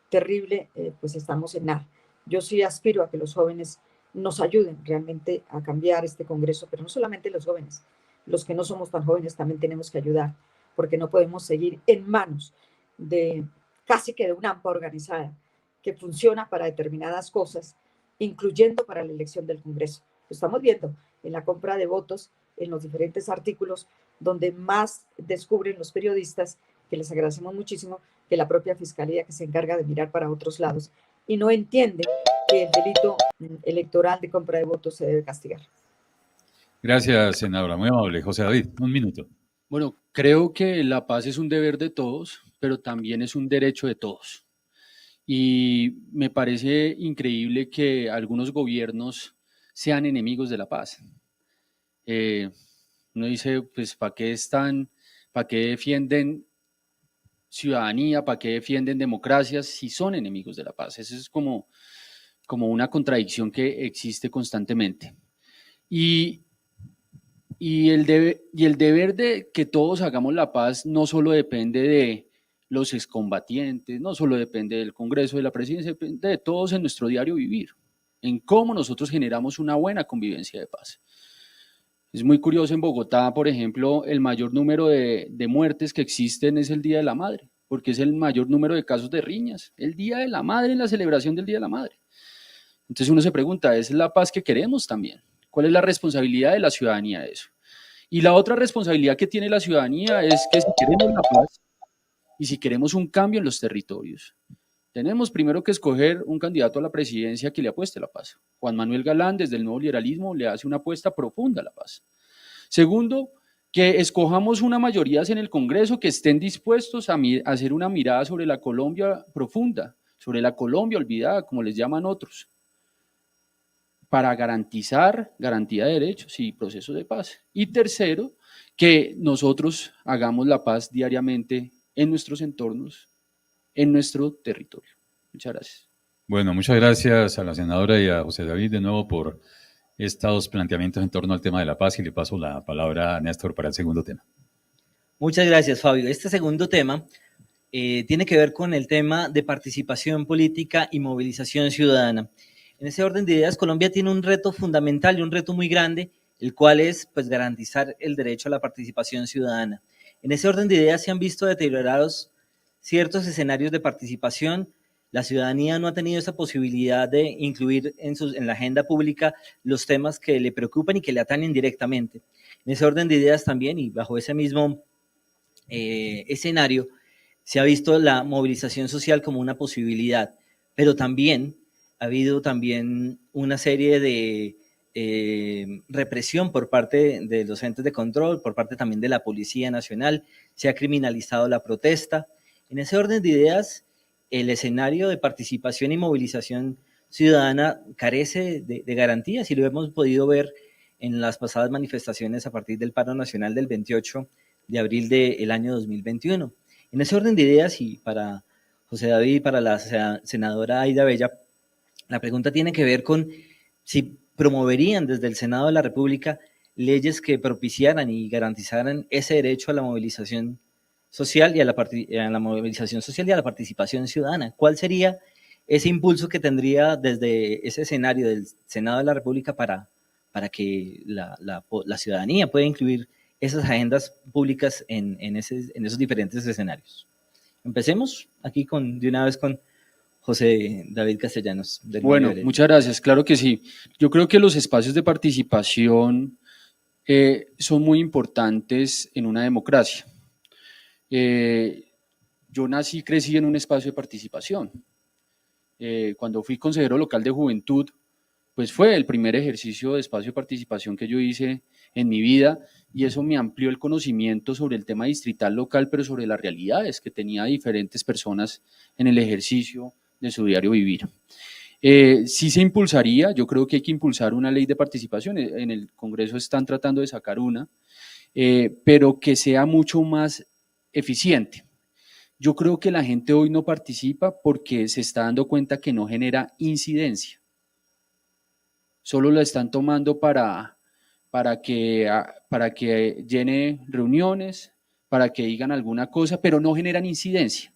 terrible, pues estamos en nada. Yo sí aspiro a que los jóvenes nos ayuden realmente a cambiar este Congreso, pero no solamente los jóvenes, los que no somos tan jóvenes también tenemos que ayudar, porque no podemos seguir en manos de casi que de una AMPA organizada que funciona para determinadas cosas, incluyendo para la elección del Congreso. Lo estamos viendo en la compra de votos, en los diferentes artículos, donde más descubren los periodistas, que les agradecemos muchísimo, que la propia Fiscalía, que se encarga de mirar para otros lados y no entiende que el delito electoral de compra de votos se debe castigar. Gracias, senadora. Muy amable. José David, un minuto. Bueno, creo que la paz es un deber de todos, pero también es un derecho de todos. Y me parece increíble que algunos gobiernos sean enemigos de la paz. Uno dice, pues, ¿para qué defienden ciudadanía? ¿Para qué defienden democracias si son enemigos de la paz? Eso es como como una contradicción que existe constantemente. Y el deber de que todos hagamos la paz no solo depende de los excombatientes, no solo depende del Congreso, de la Presidencia, depende de todos en nuestro diario vivir, en cómo nosotros generamos una buena convivencia de paz. Es muy curioso, en Bogotá, por ejemplo, el mayor número de muertes que existen es el Día de la Madre, porque es el mayor número de casos de riñas, el Día de la Madre, en la celebración del Día de la Madre. Entonces uno se pregunta, ¿es la paz que queremos también? ¿Cuál es la responsabilidad de la ciudadanía de eso? Y la otra responsabilidad que tiene la ciudadanía es que si queremos la paz y si queremos un cambio en los territorios, tenemos primero que escoger un candidato a la presidencia que le apueste a la paz. Juan Manuel Galán, desde el Nuevo Liberalismo, le hace una apuesta profunda a la paz. Segundo, que escojamos una mayoría en el Congreso que estén dispuestos a hacer una mirada sobre la Colombia profunda, sobre la Colombia olvidada, como les llaman otros, para garantizar garantía de derechos y procesos de paz. Y tercero, que nosotros hagamos la paz diariamente en nuestros entornos, en nuestro territorio. Muchas gracias. Bueno, muchas gracias a la senadora y a José David de nuevo por estos planteamientos en torno al tema de la paz, y le paso la palabra a Néstor para el segundo tema. Muchas gracias, Fabio. Este segundo tema tiene que ver con el tema de participación política y movilización ciudadana. En ese orden de ideas, Colombia tiene un reto fundamental y un reto muy grande, el cual es pues, garantizar el derecho a la participación ciudadana. En ese orden de ideas se han visto deteriorados ciertos escenarios de participación. La ciudadanía no ha tenido esa posibilidad de incluir en la agenda pública los temas que le preocupan y que le atañen directamente. En ese orden de ideas también, y bajo ese mismo escenario, se ha visto la movilización social como una posibilidad, pero también ha habido una serie de represión por parte de los entes de control, por parte también de la Policía Nacional, se ha criminalizado la protesta. En ese orden de ideas, el escenario de participación y movilización ciudadana carece de garantías, y lo hemos podido ver en las pasadas manifestaciones a partir del paro nacional del 28 de abril del año 2021. En ese orden de ideas, y para José David y para la senadora Aida Bella, la pregunta tiene que ver con si promoverían desde el Senado de la República leyes que propiciaran y garantizaran ese derecho a la movilización social y a la movilización social y a la participación ciudadana. ¿Cuál sería ese impulso que tendría desde ese escenario del Senado de la República para que la ciudadanía pueda incluir esas agendas públicas en esos diferentes escenarios? Empecemos aquí de una vez con José David Castellanos. Bueno, muchas gracias, claro que sí. Yo creo que los espacios de participación son muy importantes en una democracia. Yo nací y crecí en un espacio de participación. Cuando fui consejero local de juventud, pues fue el primer ejercicio de espacio de participación que yo hice en mi vida, y eso me amplió el conocimiento sobre el tema distrital local, pero sobre las realidades que tenía diferentes personas en el ejercicio de su diario vivir. Sí se impulsaría, yo creo que hay que impulsar una ley de participación, en el Congreso están tratando de sacar una, pero que sea mucho más eficiente. Yo creo que la gente hoy no participa porque se está dando cuenta que no genera incidencia. Solo la están tomando para que llene reuniones, para que digan alguna cosa, pero no generan incidencia.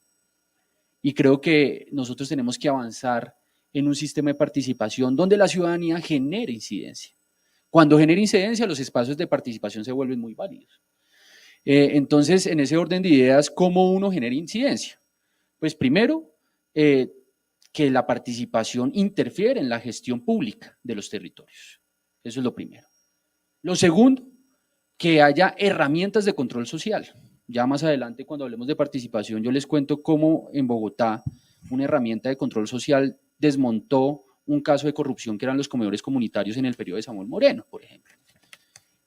Y creo que nosotros tenemos que avanzar en un sistema de participación donde la ciudadanía genere incidencia. Cuando genera incidencia, los espacios de participación se vuelven muy válidos. Entonces, en ese orden de ideas, ¿cómo uno genera incidencia? Pues primero, que la participación interfiere en la gestión pública de los territorios. Eso es lo primero. Lo segundo, que haya herramientas de control social. Ya más adelante, cuando hablemos de participación, yo les cuento cómo en Bogotá una herramienta de control social desmontó un caso de corrupción que eran los comedores comunitarios en el periodo de Samuel Moreno, por ejemplo.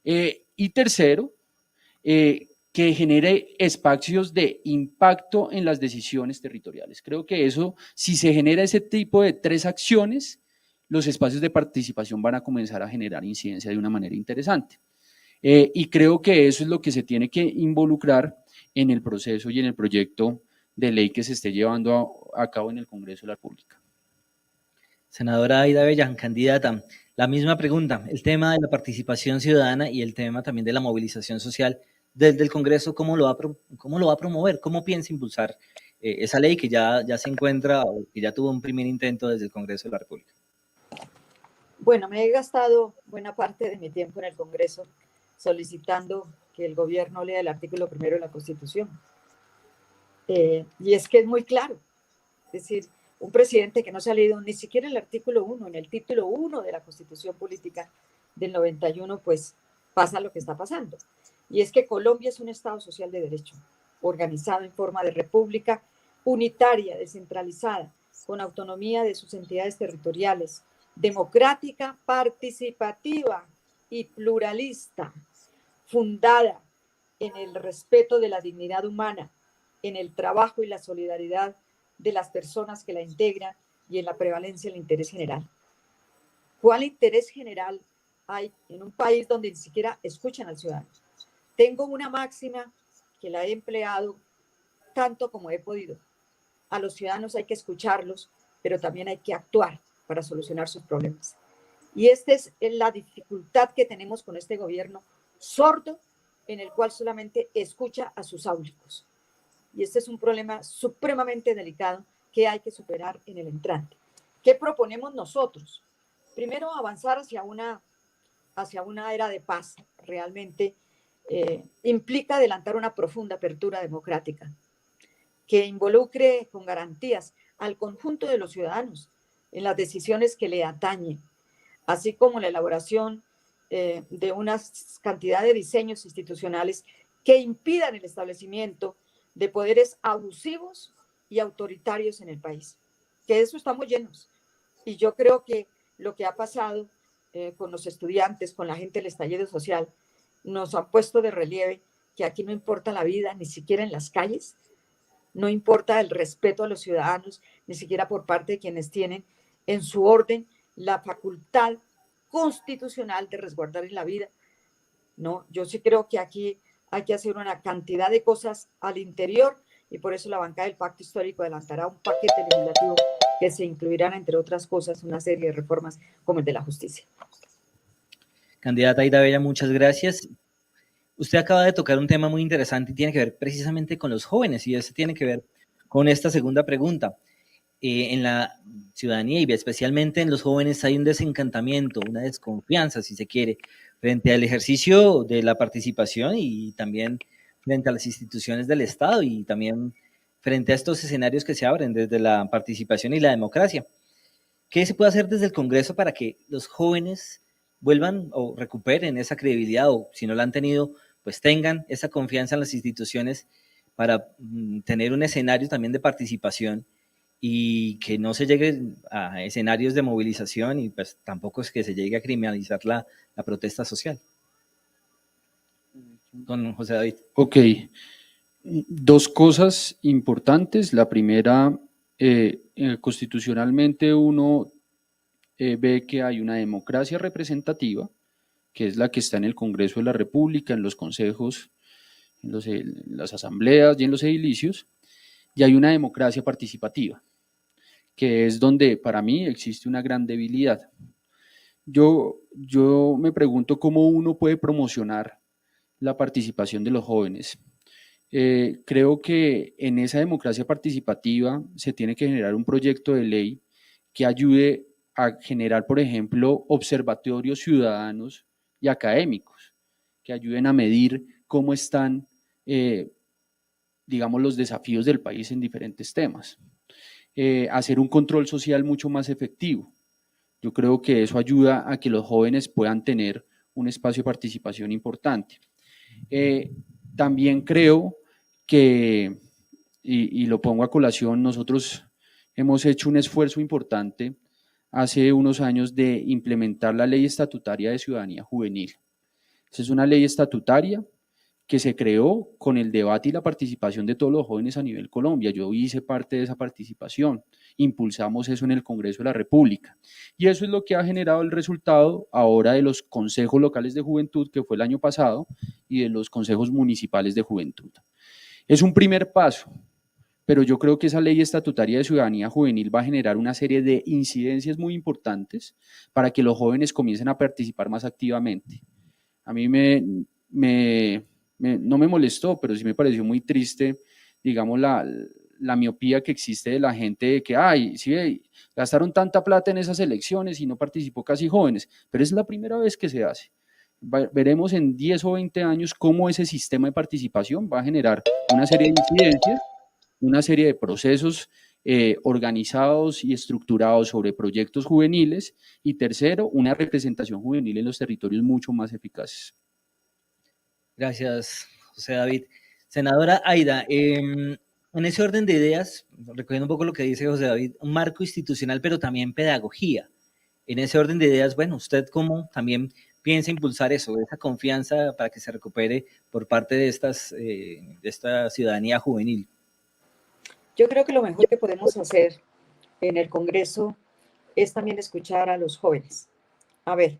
Y tercero, que genere espacios de impacto en las decisiones territoriales. Creo que eso, si se genera ese tipo de tres acciones, los espacios de participación van a comenzar a generar incidencia de una manera interesante. Y creo que eso es lo que se tiene que involucrar en el proceso y en el proyecto de ley que se esté llevando a cabo en el Congreso de la República. Senadora Aida Bellan, candidata, la misma pregunta, el tema de la participación ciudadana y el tema también de la movilización social desde el Congreso, cómo lo va a promover? ¿Cómo piensa impulsar esa ley que ya se encuentra o que ya tuvo un primer intento desde el Congreso de la República? Bueno, me he gastado buena parte de mi tiempo en el Congreso solicitando que el gobierno lea el artículo primero de la Constitución. Y es que es muy claro. Es decir, un presidente que no se ha leído ni siquiera el artículo 1, en el título 1 de la Constitución Política del 91, pues pasa lo que está pasando. Y es que Colombia es un Estado social de derecho, organizado en forma de república unitaria, descentralizada, con autonomía de sus entidades territoriales, democrática, participativa y pluralista, fundada en el respeto de la dignidad humana, en el trabajo y la solidaridad de las personas que la integran y en la prevalencia del interés general. ¿Cuál interés general hay en un país donde ni siquiera escuchan al ciudadano? Tengo una máxima que la he empleado tanto como he podido. A los ciudadanos hay que escucharlos, pero también hay que actuar para solucionar sus problemas. Y esta es la dificultad que tenemos con este gobierno sordo, en el cual solamente escucha a sus áulicos. Y este es un problema supremamente delicado que hay que superar en el entrante. ¿Qué proponemos nosotros? Primero, avanzar hacia una era de paz. Realmente implica adelantar una profunda apertura democrática que involucre con garantías al conjunto de los ciudadanos en las decisiones que le atañen, así como la elaboración de una cantidad de diseños institucionales que impidan el establecimiento de poderes abusivos y autoritarios en el país, que de eso estamos llenos. Y yo creo que lo que ha pasado con los estudiantes, con la gente del estallido social, nos ha puesto de relieve que aquí no importa la vida, ni siquiera en las calles, no importa el respeto a los ciudadanos, ni siquiera por parte de quienes tienen en su orden la facultad constitucional de resguardar la vida. No, yo sí creo que aquí hay que hacer una cantidad de cosas al interior y por eso la bancada del Pacto Histórico adelantará un paquete legislativo que se incluirán, entre otras cosas, una serie de reformas como el de la justicia. Candidata Aida Bellan, muchas gracias. Usted acaba de tocar un tema muy interesante y tiene que ver precisamente con los jóvenes y eso tiene que ver con esta segunda pregunta. En la ciudadanía y especialmente en los jóvenes hay un desencantamiento, una desconfianza, si se quiere, frente al ejercicio de la participación y también frente a las instituciones del Estado y también frente a estos escenarios que se abren desde la participación y la democracia. ¿Qué se puede hacer desde el Congreso para que los jóvenes vuelvan o recuperen esa credibilidad o si no la han tenido, pues tengan esa confianza en las instituciones para tener un escenario también de participación y que no se llegue a escenarios de movilización y pues tampoco es que se llegue a criminalizar la protesta social? Don José David. Ok, dos cosas importantes. La primera, constitucionalmente uno ve que hay una democracia representativa, que es la que está en el Congreso de la República, en los consejos, en las asambleas y en los edilicios, y hay una democracia participativa, que es donde para mí existe una gran debilidad. Yo me pregunto cómo uno puede promocionar la participación de los jóvenes. Creo que en esa democracia participativa se tiene que generar un proyecto de ley que ayude a generar, por ejemplo, observatorios ciudadanos y académicos, que ayuden a medir cómo están, digamos, los desafíos del país en diferentes temas. Hacer un control social mucho más efectivo. Yo creo que eso ayuda a que los jóvenes puedan tener un espacio de participación importante. También creo que, y lo pongo a colación, nosotros hemos hecho un esfuerzo importante hace unos años de implementar la Ley Estatutaria de Ciudadanía Juvenil. Esa es una ley estatutaria que se creó con el debate y la participación de todos los jóvenes a nivel Colombia. Yo hice parte de esa participación, impulsamos eso en el Congreso de la República. Y eso es lo que ha generado el resultado ahora de los consejos locales de juventud, que fue el año pasado, y de los consejos municipales de juventud. Es un primer paso, pero yo creo que esa ley estatutaria de ciudadanía juvenil va a generar una serie de incidencias muy importantes para que los jóvenes comiencen a participar más activamente. A mí no me molestó, pero sí me pareció muy triste, digamos, la miopía que existe de la gente de que, ay, sí, gastaron tanta plata en esas elecciones y no participó casi jóvenes, pero es la primera vez que se hace. Veremos en 10 o 20 años cómo ese sistema de participación va a generar una serie de incidencias, una serie de procesos organizados y estructurados sobre proyectos juveniles y tercero, una representación juvenil en los territorios mucho más eficaces. Gracias, José David. Senadora Aida, en ese orden de ideas, recogiendo un poco lo que dice José David, un marco institucional, pero también pedagogía. En ese orden de ideas, bueno, ¿usted cómo también piensa impulsar eso, esa confianza para que se recupere por parte de esta ciudadanía juvenil? Yo creo que lo mejor que podemos hacer en el Congreso es también escuchar a los jóvenes. A ver,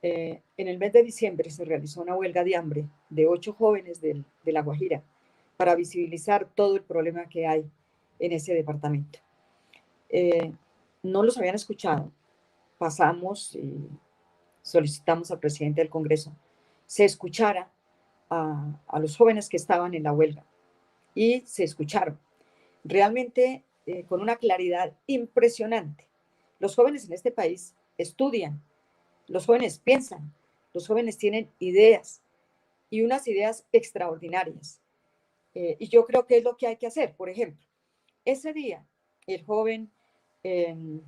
en el mes de diciembre se realizó una huelga de hambre de 8 jóvenes de La Guajira para visibilizar todo el problema que hay en ese departamento. No los habían escuchado. Pasamos y solicitamos al presidente del Congreso se escuchara a los jóvenes que estaban en la huelga y se escucharon. Realmente con una claridad impresionante. Los jóvenes en este país estudian, los jóvenes piensan, los jóvenes tienen ideas y unas ideas extraordinarias. Y yo creo que es lo que hay que hacer. Por ejemplo, ese día el joven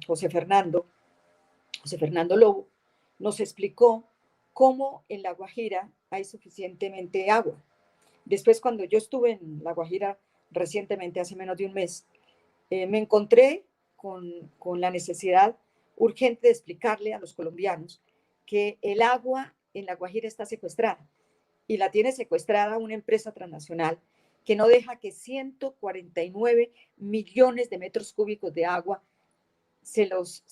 José Fernando Lobo nos explicó cómo en La Guajira hay suficientemente agua. Después, cuando yo estuve en La Guajira recientemente, hace menos de un mes, me encontré con la necesidad urgente de explicarle a los colombianos que el agua en La Guajira está secuestrada y la tiene secuestrada una empresa transnacional que no deja que 149 millones de metros cúbicos de agua se los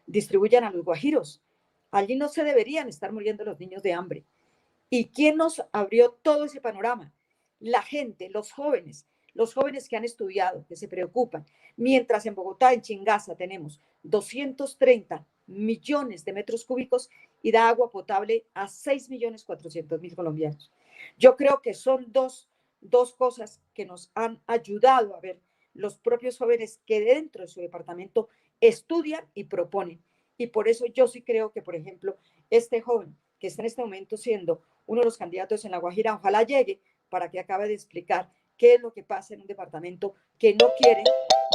distribuyan a los guajiros. Allí no se deberían estar muriendo los niños de hambre. ¿Y quién nos abrió todo ese panorama? La gente, los jóvenes que han estudiado, que se preocupan. Mientras en Bogotá, en Chingaza, tenemos 230 millones de metros cúbicos y da agua potable a 6.400.000 colombianos. Yo creo que son dos cosas que nos han ayudado a ver los propios jóvenes que dentro de su departamento estudian y proponen. Y por eso yo sí creo que, por ejemplo, este joven que está en este momento siendo uno de los candidatos en La Guajira, ojalá llegue para que acabe de explicar qué es lo que pasa en un departamento que no quiere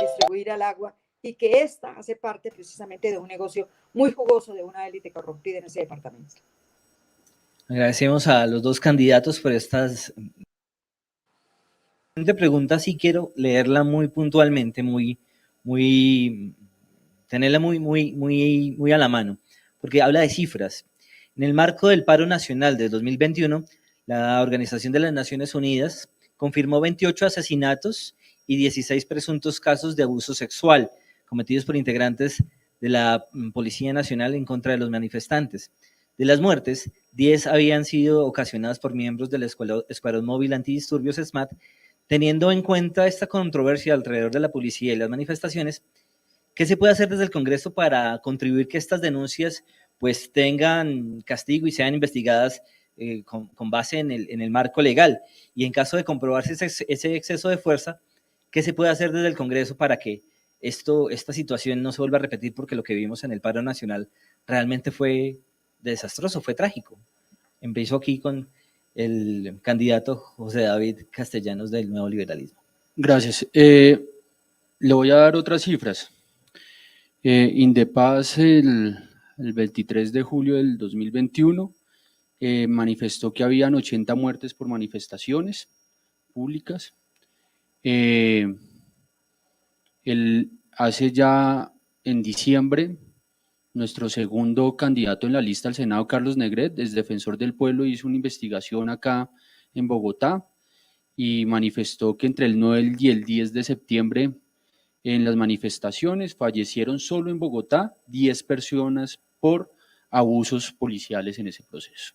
distribuir el agua y que esta hace parte precisamente de un negocio muy jugoso de una élite corrompida en ese departamento. Agradecemos a los dos candidatos por estas preguntas. Sí quiero leerla muy puntualmente, tenerla muy a la mano, porque habla de cifras. En el marco del paro nacional de 2021, la Organización de las Naciones Unidas confirmó 28 asesinatos y 16 presuntos casos de abuso sexual cometidos por integrantes de la Policía Nacional en contra de los manifestantes. De las muertes, 10 habían sido ocasionadas por miembros del Escuadrón Móvil Antidisturbios SMAT. Teniendo en cuenta esta controversia alrededor de la policía y las manifestaciones, ¿qué se puede hacer desde el Congreso para contribuir que estas denuncias pues tengan castigo y sean investigadas con base en el marco legal? Y en caso de comprobarse ese exceso de fuerza, ¿qué se puede hacer desde el Congreso para que esta situación no se vuelva a repetir? Porque lo que vimos en el paro nacional realmente fue desastroso, fue trágico. Empezó aquí con el candidato José David Castellanos del Nuevo Liberalismo. Gracias. Le voy a dar otras cifras. Indepaz el 23 de julio del 2021 manifestó que habían 80 muertes por manifestaciones públicas. Hace ya en diciembre, nuestro segundo candidato en la lista al Senado, Carlos Negret, es defensor del pueblo, hizo una investigación acá en Bogotá y manifestó que entre el 9 y el 10 de septiembre en las manifestaciones fallecieron solo en Bogotá 10 personas por abusos policiales en ese proceso.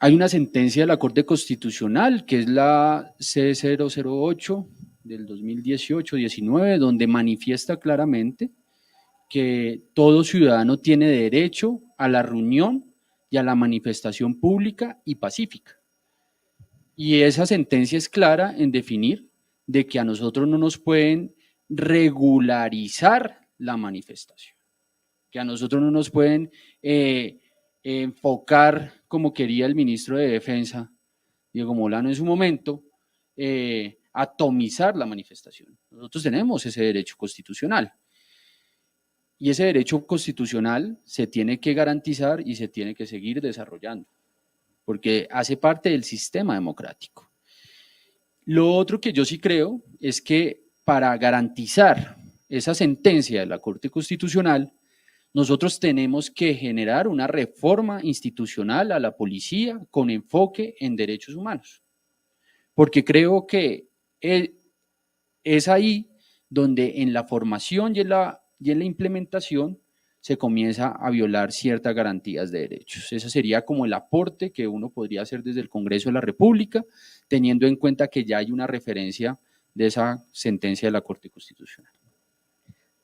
Hay una sentencia de la Corte Constitucional, que es la C008 del 2018-19, donde manifiesta claramente que todo ciudadano tiene derecho a la reunión y a la manifestación pública y pacífica. Y esa sentencia es clara en definir de que a nosotros no nos pueden regularizar la manifestación, que a nosotros no nos pueden enfocar, como quería el ministro de Defensa, Diego Molano, en su momento, atomizar la manifestación. Nosotros tenemos ese derecho constitucional. Y ese derecho constitucional se tiene que garantizar y se tiene que seguir desarrollando, porque hace parte del sistema democrático. Lo otro que yo sí creo es que para garantizar esa sentencia de la Corte Constitucional, nosotros tenemos que generar una reforma institucional a la policía con enfoque en derechos humanos, porque creo que es ahí donde en la formación y en la implementación se comienza a violar ciertas garantías de derechos. Ese sería como el aporte que uno podría hacer desde el Congreso de la República, teniendo en cuenta que ya hay una referencia de esa sentencia de la Corte Constitucional.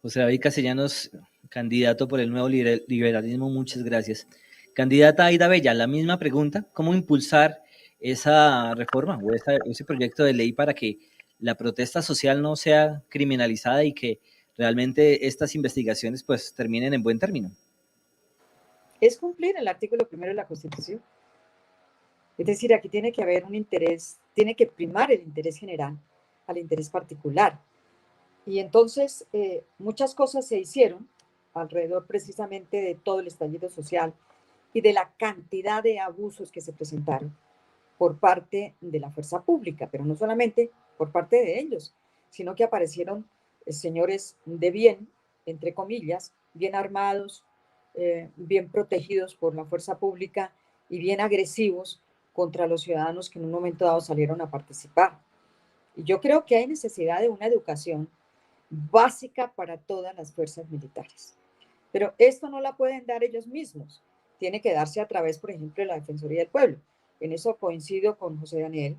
José David Castellanos, candidato por el Nuevo Liberalismo, muchas gracias. Candidata Aida Bella, la misma pregunta, ¿cómo impulsar esa reforma o ese proyecto de ley para que la protesta social no sea criminalizada y que realmente estas investigaciones pues terminen en buen término? Es cumplir el artículo 1 de la Constitución. Es decir, aquí tiene que haber un interés, tiene que primar el interés general al interés particular. Y entonces muchas cosas se hicieron alrededor precisamente de todo el estallido social y de la cantidad de abusos que se presentaron por parte de la fuerza pública, pero no solamente por parte de ellos, sino que aparecieron señores de bien, entre comillas, bien armados, bien protegidos por la fuerza pública y bien agresivos contra los ciudadanos que en un momento dado salieron a participar. Y yo creo que hay necesidad de una educación básica para todas las fuerzas militares. Pero esto no la pueden dar ellos mismos. Tiene que darse a través, por ejemplo, de la Defensoría del Pueblo. En eso coincido con José Daniel,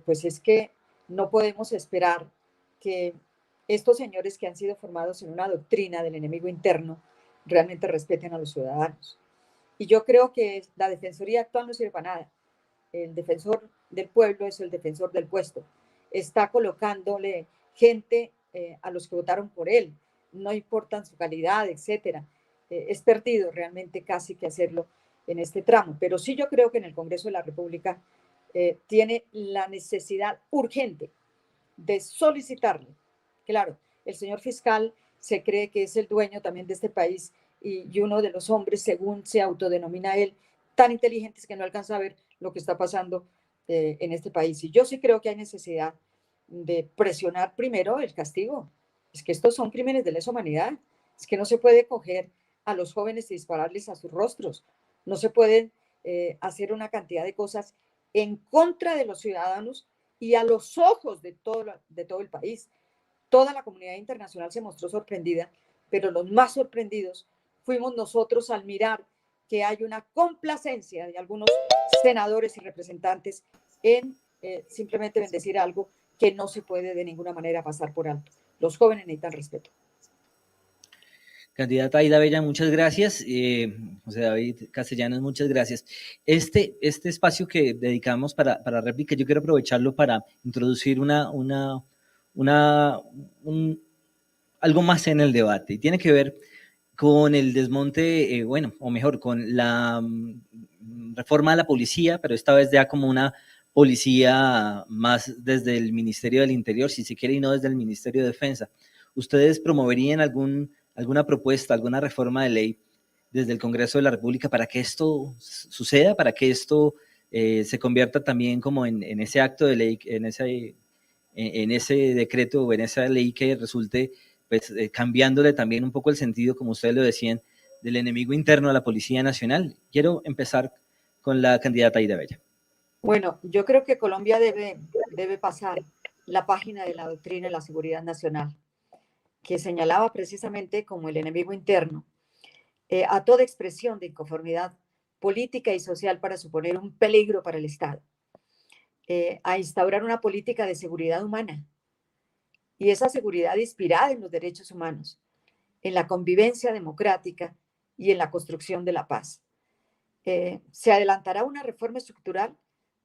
pues es que no podemos esperar que estos señores que han sido formados en una doctrina del enemigo interno realmente respeten a los ciudadanos. Y yo creo que la Defensoría actual no sirve para nada. El defensor del pueblo es el defensor del puesto. Está colocándole gente a los que votaron por él, no importan su calidad, etcétera. Es perdido realmente casi que hacerlo en este tramo, pero sí yo creo que en el Congreso de la República tiene la necesidad urgente de solicitarle. Claro, el señor fiscal se cree que es el dueño también de este país y uno de los hombres, según se autodenomina él, tan inteligentes que no alcanza a ver lo que está pasando en este país. Y yo sí creo que hay necesidad de presionar primero el castigo. Es que estos son crímenes de lesa humanidad. Es que no se puede coger a los jóvenes y dispararles a sus rostros. No se pueden hacer una cantidad de cosas en contra de los ciudadanos y a los ojos de todo el país. Toda la comunidad internacional se mostró sorprendida, pero los más sorprendidos fuimos nosotros al mirar que hay una complacencia de algunos senadores y representantes en simplemente bendecir algo que no se puede de ninguna manera pasar por alto. Los jóvenes necesitan respeto. Candidata Aida Bella, muchas gracias. José David Castellanos, muchas gracias. Este espacio que dedicamos para réplica, yo quiero aprovecharlo para introducir algo más en el debate. Y tiene que ver con el desmonte, o mejor, con la reforma de la policía, pero esta vez ya como una policía más desde el Ministerio del Interior, si se quiere, y no desde el Ministerio de Defensa. ¿Ustedes promoverían alguna propuesta, alguna reforma de ley desde el Congreso de la República para que esto suceda, para que esto se convierta también como en ese acto de ley, en ese decreto o en esa ley que resulte pues, cambiándole también un poco el sentido, como ustedes lo decían, del enemigo interno a la Policía Nacional? Quiero empezar con la candidata Aida Bella. Bueno, yo creo que Colombia debe pasar la página de la doctrina de la seguridad nacional, que señalaba precisamente como el enemigo interno a toda expresión de inconformidad política y social para suponer un peligro para el Estado, a instaurar una política de seguridad humana, y esa seguridad inspirada en los derechos humanos, en la convivencia democrática y en la construcción de la paz. Se adelantará una reforma estructural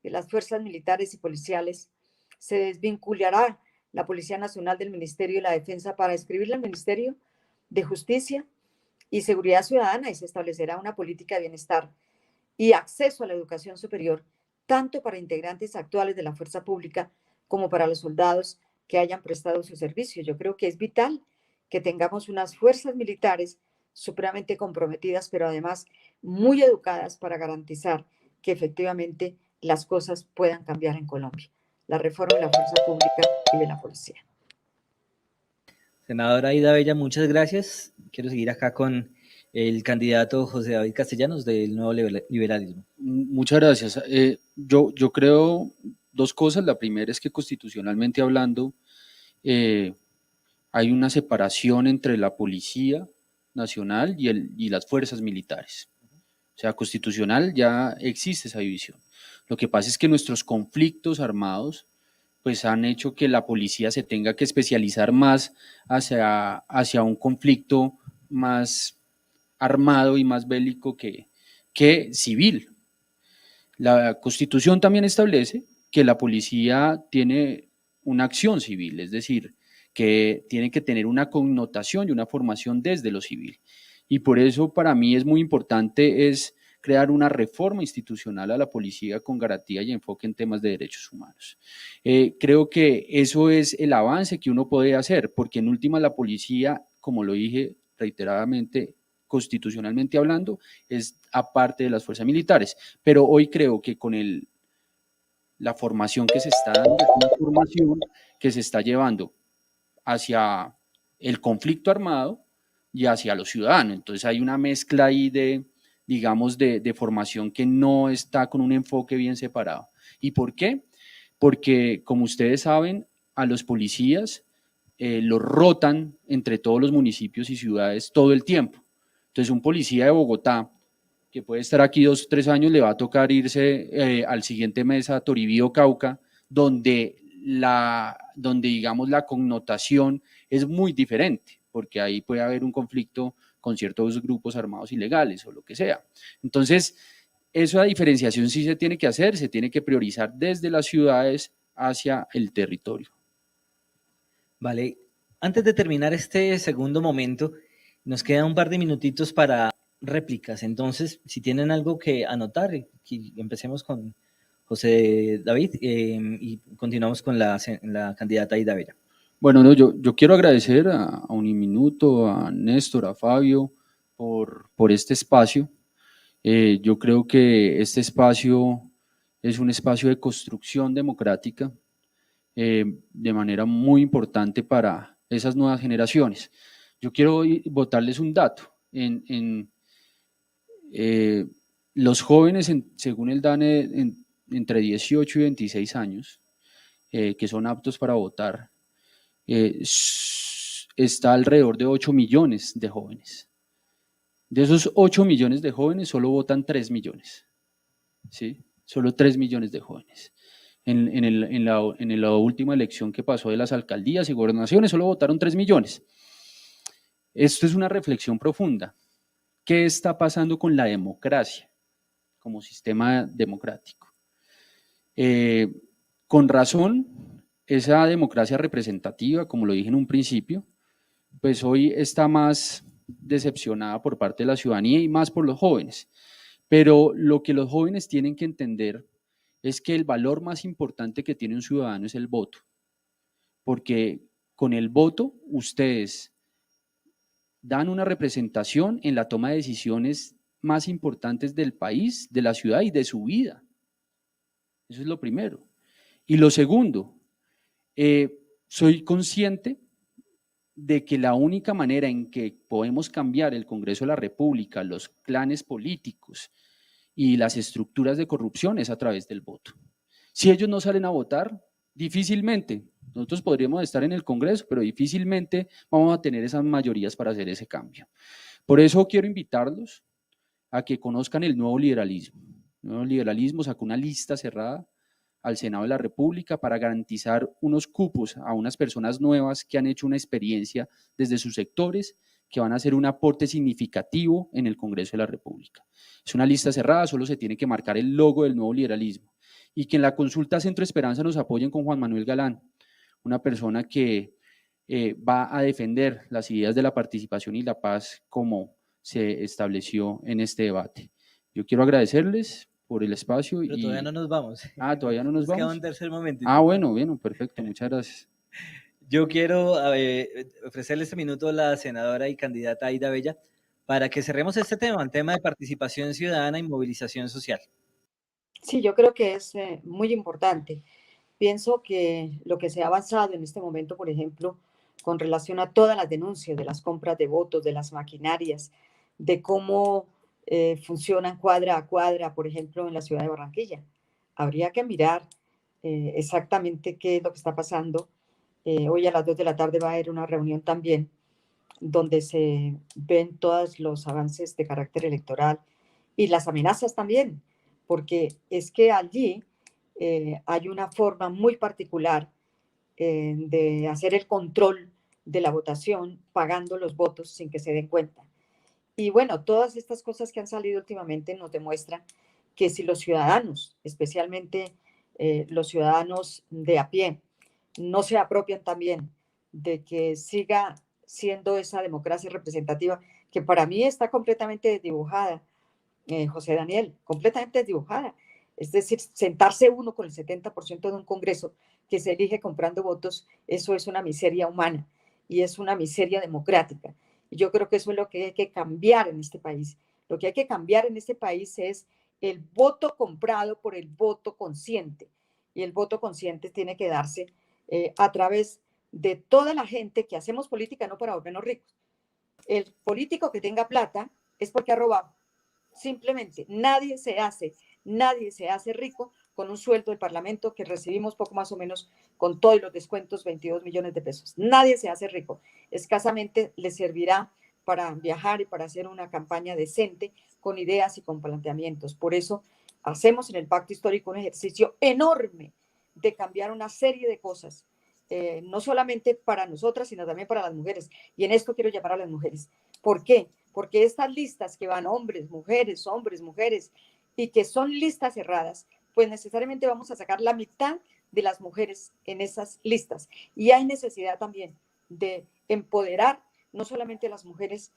de las fuerzas militares y policiales, se desvinculará la Policía Nacional del Ministerio de la Defensa para escribirle al Ministerio de Justicia y Seguridad Ciudadana, y se establecerá una política de bienestar y acceso a la educación superior, tanto para integrantes actuales de la fuerza pública como para los soldados que hayan prestado su servicio. Yo creo que es vital que tengamos unas fuerzas militares supremamente comprometidas, pero además muy educadas para garantizar que efectivamente las cosas puedan cambiar en Colombia. La reforma de la fuerza pública y de la policía. Senadora Aida Bella, muchas gracias. Quiero seguir acá con el candidato José David Castellanos del Nuevo Liberalismo. Muchas gracias. Yo creo dos cosas. La primera es que constitucionalmente hablando hay una separación entre la Policía Nacional y las fuerzas militares. O sea, constitucional ya existe esa división. Lo que pasa es que nuestros conflictos armados pues han hecho que la policía se tenga que especializar más hacia un conflicto más armado y más bélico que civil. La Constitución también establece que la policía tiene una acción civil, es decir, que tiene que tener una connotación y una formación desde lo civil. Y por eso para mí es muy importante crear una reforma institucional a la policía con garantía y enfoque en temas de derechos humanos. Creo que eso es el avance que uno puede hacer, porque en última la policía, como lo dije reiteradamente, constitucionalmente hablando, es aparte de las fuerzas militares. Pero hoy creo que con la formación que se está dando, es una formación que se está llevando hacia el conflicto armado y hacia los ciudadanos. Entonces hay una mezcla ahí de formación que no está con un enfoque bien separado. ¿Y por qué? Porque, como ustedes saben, a los policías los rotan entre todos los municipios y ciudades todo el tiempo. Entonces, un policía de Bogotá, que puede estar aquí 2 o 3 años, le va a tocar irse al siguiente mes a Toribío, Cauca, donde la connotación es muy diferente, porque ahí puede haber un conflicto con ciertos grupos armados ilegales o lo que sea. Entonces, esa diferenciación sí se tiene que hacer, se tiene que priorizar desde las ciudades hacia el territorio. Vale, antes de terminar este segundo momento, nos queda un par de minutitos para réplicas. Entonces, si tienen algo que anotar, empecemos con José David y continuamos con la candidata Aida Bella. Bueno, no, yo quiero agradecer a Uniminuto, a Néstor, a Fabio por este espacio. Yo creo que este espacio es un espacio de construcción democrática de manera muy importante para esas nuevas generaciones. Yo quiero botarles un dato. Los jóvenes, según el DANE, entre 18 y 26 años, que son aptos para votar, está alrededor de 8 millones de jóvenes. De esos 8 millones de jóvenes, solo votan 3 millones. ¿Sí? Solo 3 millones de jóvenes. En la última elección que pasó de las alcaldías y gobernaciones, solo votaron 3 millones. Esto es una reflexión profunda. ¿Qué está pasando con la democracia como sistema democrático? Con razón, esa democracia representativa, como lo dije en un principio, pues hoy está más decepcionada por parte de la ciudadanía y más por los jóvenes. Pero lo que los jóvenes tienen que entender es que el valor más importante que tiene un ciudadano es el voto, porque con el voto ustedes dan una representación en la toma de decisiones más importantes del país, de la ciudad y de su vida. Eso es lo primero. Y lo segundo, soy consciente de que la única manera en que podemos cambiar el Congreso de la República, los clanes políticos y las estructuras de corrupción es a través del voto. Si ellos no salen a votar, difícilmente, nosotros podríamos estar en el Congreso, pero difícilmente vamos a tener esas mayorías para hacer ese cambio. Por eso quiero invitarlos a que conozcan el nuevo liberalismo. El nuevo liberalismo sacó una lista cerrada al Senado de la República para garantizar unos cupos a unas personas nuevas que han hecho una experiencia desde sus sectores, que van a hacer un aporte significativo en el Congreso de la República. Es una lista cerrada, solo se tiene que marcar el logo del nuevo liberalismo. Y que en la consulta Centro Esperanza nos apoyen con Juan Manuel Galán, una persona que va a defender las ideas de la participación y la paz como se estableció en este debate. Yo quiero agradecerles por el espacio. Pero todavía no nos vamos. Todavía no nos vamos. Queda un tercer momento. Bueno, perfecto, muchas gracias. Yo quiero ofrecerle este minuto a la senadora y candidata Aida Bella para que cerremos este tema, el tema de participación ciudadana y movilización social. Sí, yo creo que es muy importante. Pienso que lo que se ha avanzado en este momento, por ejemplo, con relación a todas las denuncias de las compras de votos, de las maquinarias, de cómo funcionan cuadra a cuadra, por ejemplo, en la ciudad de Barranquilla. Habría que mirar exactamente qué es lo que está pasando. Hoy a las 2 de la tarde va a haber una reunión también donde se ven todos los avances de carácter electoral y las amenazas también, porque es que allí hay una forma muy particular de hacer el control de la votación pagando los votos sin que se den cuenta. Y bueno, todas estas cosas que han salido últimamente nos demuestran que si los ciudadanos, especialmente los ciudadanos de a pie, no se apropian también de que siga siendo esa democracia representativa que para mí está completamente desdibujada, José Daniel, completamente desdibujada. Es decir, sentarse uno con el 70% de un Congreso que se elige comprando votos, eso es una miseria humana y es una miseria democrática. Y yo creo que eso es lo que hay que cambiar en este país. Lo que hay que cambiar en este país es el voto comprado por el voto consciente. Y el voto consciente tiene que darse a través de toda la gente que hacemos política, no para volvernos ricos. El político que tenga plata es porque ha robado. Simplemente nadie se hace rico con un sueldo del Parlamento que recibimos poco más o menos con todos los descuentos, 22 millones de pesos. Nadie se hace rico. Escasamente le servirá para viajar y para hacer una campaña decente con ideas y con planteamientos. Por eso hacemos en el Pacto Histórico un ejercicio enorme de cambiar una serie de cosas, no solamente para nosotras, sino también para las mujeres. Y en esto quiero llamar a las mujeres. ¿Por qué? Porque estas listas que van hombres, mujeres, y que son listas cerradas, pues necesariamente vamos a sacar la mitad de las mujeres en esas listas. Y hay necesidad también de empoderar no solamente a las mujeres,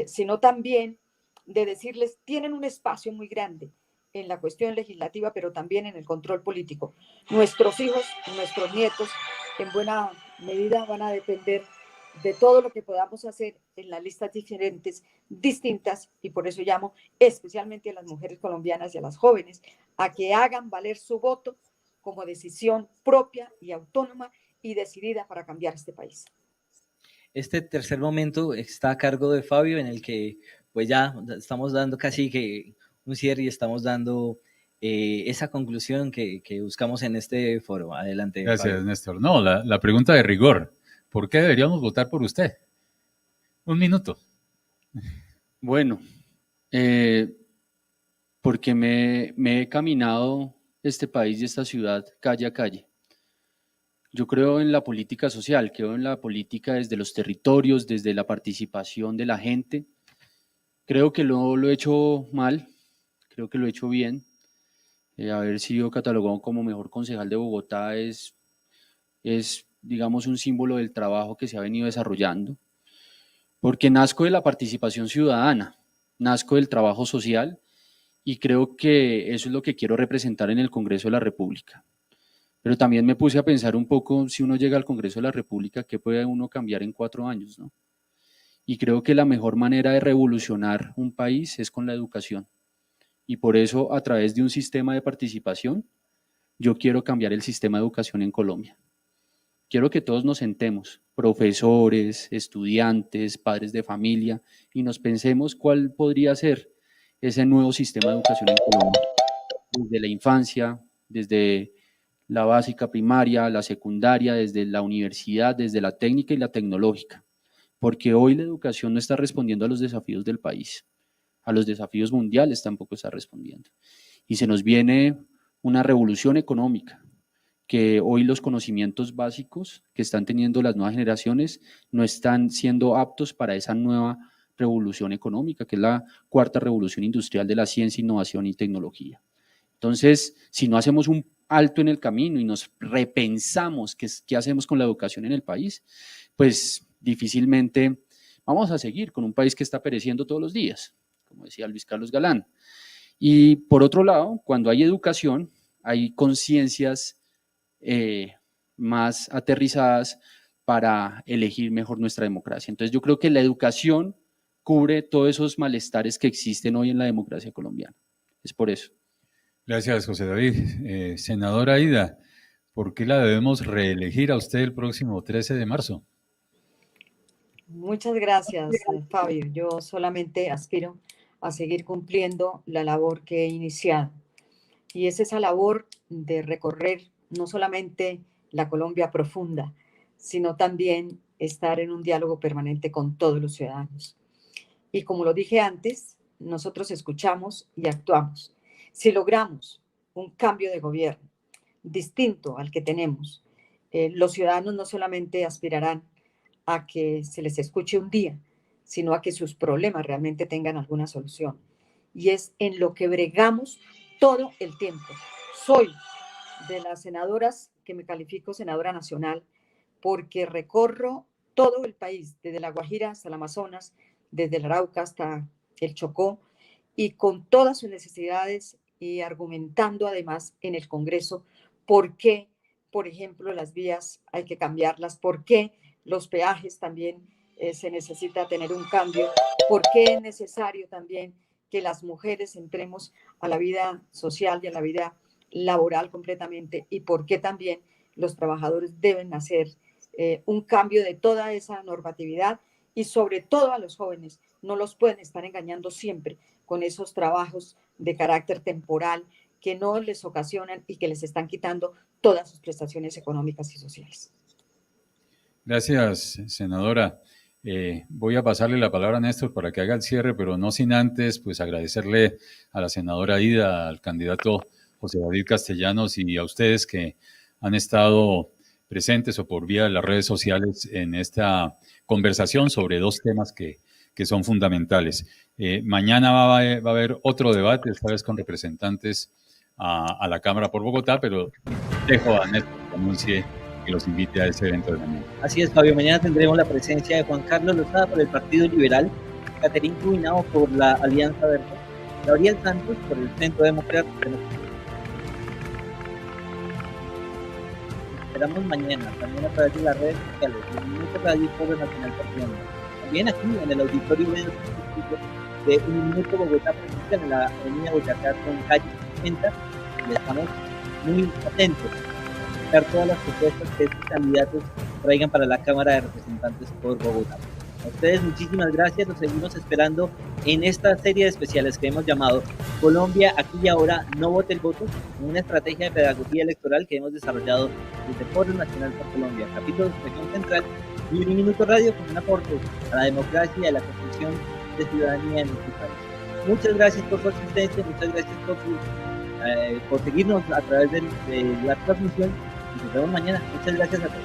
sino también de decirles, tienen un espacio muy grande en la cuestión legislativa, pero también en el control político. Nuestros hijos, nuestros nietos, en buena medida van a depender de todo lo que podamos hacer en las listas diferentes, distintas, y por eso llamo especialmente a las mujeres colombianas y a las jóvenes a que hagan valer su voto como decisión propia y autónoma y decidida para cambiar este país. Este tercer momento está a cargo de Fabio, en el que pues ya estamos dando casi que un cierre y estamos dando esa conclusión que buscamos en este foro. Adelante. Gracias, Fabio. Néstor. No, la pregunta de rigor. ¿Por qué deberíamos votar por usted? Un minuto. Bueno, porque me he caminado este país y esta ciudad calle a calle. Yo creo en la política social, creo en la política desde los territorios, desde la participación de la gente. Creo que no lo he hecho mal, creo que lo he hecho bien. Haber sido catalogado como mejor concejal de Bogotá es, digamos, un símbolo del trabajo que se ha venido desarrollando. Porque nazco de la participación ciudadana, nazco del trabajo social y creo que eso es lo que quiero representar en el Congreso de la República. Pero también me puse a pensar un poco, si uno llega al Congreso de la República, ¿qué puede uno cambiar en 4 años, ¿no? Y creo que la mejor manera de revolucionar un país es con la educación. Y por eso, a través de un sistema de participación, yo quiero cambiar el sistema de educación en Colombia. Quiero que todos nos sentemos, profesores, estudiantes, padres de familia, y nos pensemos cuál podría ser ese nuevo sistema de educación en Colombia. Desde la infancia, desde la básica primaria, la secundaria, desde la universidad, desde la técnica y la tecnológica. Porque hoy la educación no está respondiendo a los desafíos del país. a los desafíos mundiales tampoco está respondiendo. Y se nos viene una revolución económica, que hoy los conocimientos básicos que están teniendo las nuevas generaciones no están siendo aptos para esa nueva revolución económica, que es la cuarta revolución industrial de la ciencia, innovación y tecnología. Entonces, si no hacemos un alto en el camino y nos repensamos qué hacemos con la educación en el país, pues difícilmente vamos a seguir con un país que está pereciendo todos los días, como decía Luis Carlos Galán. Y por otro lado, cuando hay educación, hay conciencias más aterrizadas para elegir mejor nuestra democracia. Entonces yo creo que la educación cubre todos esos malestares que existen hoy en la democracia colombiana. Es por eso. Gracias, José David. Senadora Aida, ¿por qué la debemos reelegir a usted el próximo 13 de marzo? Muchas gracias, Fabio. Yo solamente aspiro a seguir cumpliendo la labor que he iniciado. Y es esa labor de recorrer no solamente la Colombia profunda, sino también estar en un diálogo permanente con todos los ciudadanos. Y como lo dije antes, nosotros escuchamos y actuamos. Si logramos un cambio de gobierno distinto al que tenemos, los ciudadanos no solamente aspirarán a que se les escuche un día, sino a que sus problemas realmente tengan alguna solución. Y es en lo que bregamos todo el tiempo. Soy de las senadoras que me califico senadora nacional porque recorro todo el país, desde La Guajira hasta el Amazonas, desde el Arauca hasta el Chocó, y con todas sus necesidades y argumentando además en el Congreso por qué, por ejemplo, las vías hay que cambiarlas, por qué los peajes también se necesita tener un cambio, por qué es necesario también que las mujeres entremos a la vida social y a la vida laboral completamente, y por qué también los trabajadores deben hacer un cambio de toda esa normatividad, y sobre todo a los jóvenes. No los pueden estar engañando siempre con esos trabajos de carácter temporal que no les ocasionan y que les están quitando todas sus prestaciones económicas y sociales. Gracias, senadora. Voy a pasarle la palabra a Néstor para que haga el cierre, pero no sin antes pues agradecerle a la senadora Aida, al candidato José David Castellanos y a ustedes que han estado presentes o por vía de las redes sociales en esta conversación sobre dos temas que son fundamentales. Mañana va a haber otro debate, esta vez con representantes a la Cámara por Bogotá, pero dejo a Néstor que anuncie que los invite a ese evento de mañana. Así es, Fabio. Mañana tendremos la presencia de Juan Carlos Lozada por el Partido Liberal, Caterín Cuinao por la Alianza Verde, Gabriel Santos por el Centro Democrático. Esperamos mañana, también a través de las redes sociales, de Minuto Radio Foro Nacional por Colombia. También aquí en el auditorio de Uniminuto Bogotá, en la avenida Boyacá con calle 60, y estamos muy atentos a ver todas las propuestas que estos candidatos traigan para la Cámara de Representantes por Bogotá. A ustedes muchísimas gracias, los seguimos esperando en esta serie de especiales que hemos llamado Colombia aquí y ahora, no vote el voto, una estrategia de pedagogía electoral que hemos desarrollado desde Foro Nacional por Colombia, capítulo de Región Central y Uniminuto Radio con un aporte a la democracia y a la construcción de ciudadanía en nuestro país. Muchas gracias por su asistencia, muchas gracias por seguirnos a través de la transmisión y nos vemos mañana. Muchas gracias a todos.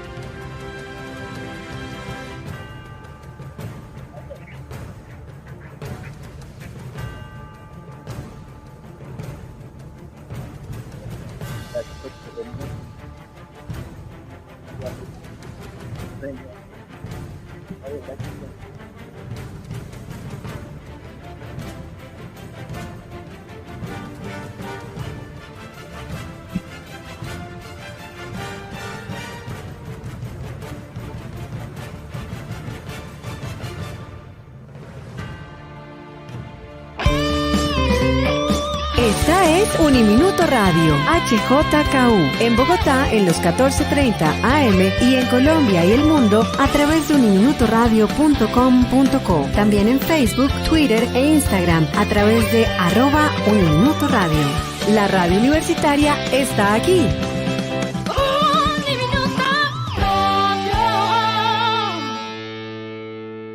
Esta es Uniminuto Radio, HJKU, en Bogotá en los 14:30 AM y en Colombia y el mundo a través de uniminutoradio.com.co. También en Facebook, Twitter e Instagram a través de @Uniminuto Radio. La radio universitaria está aquí.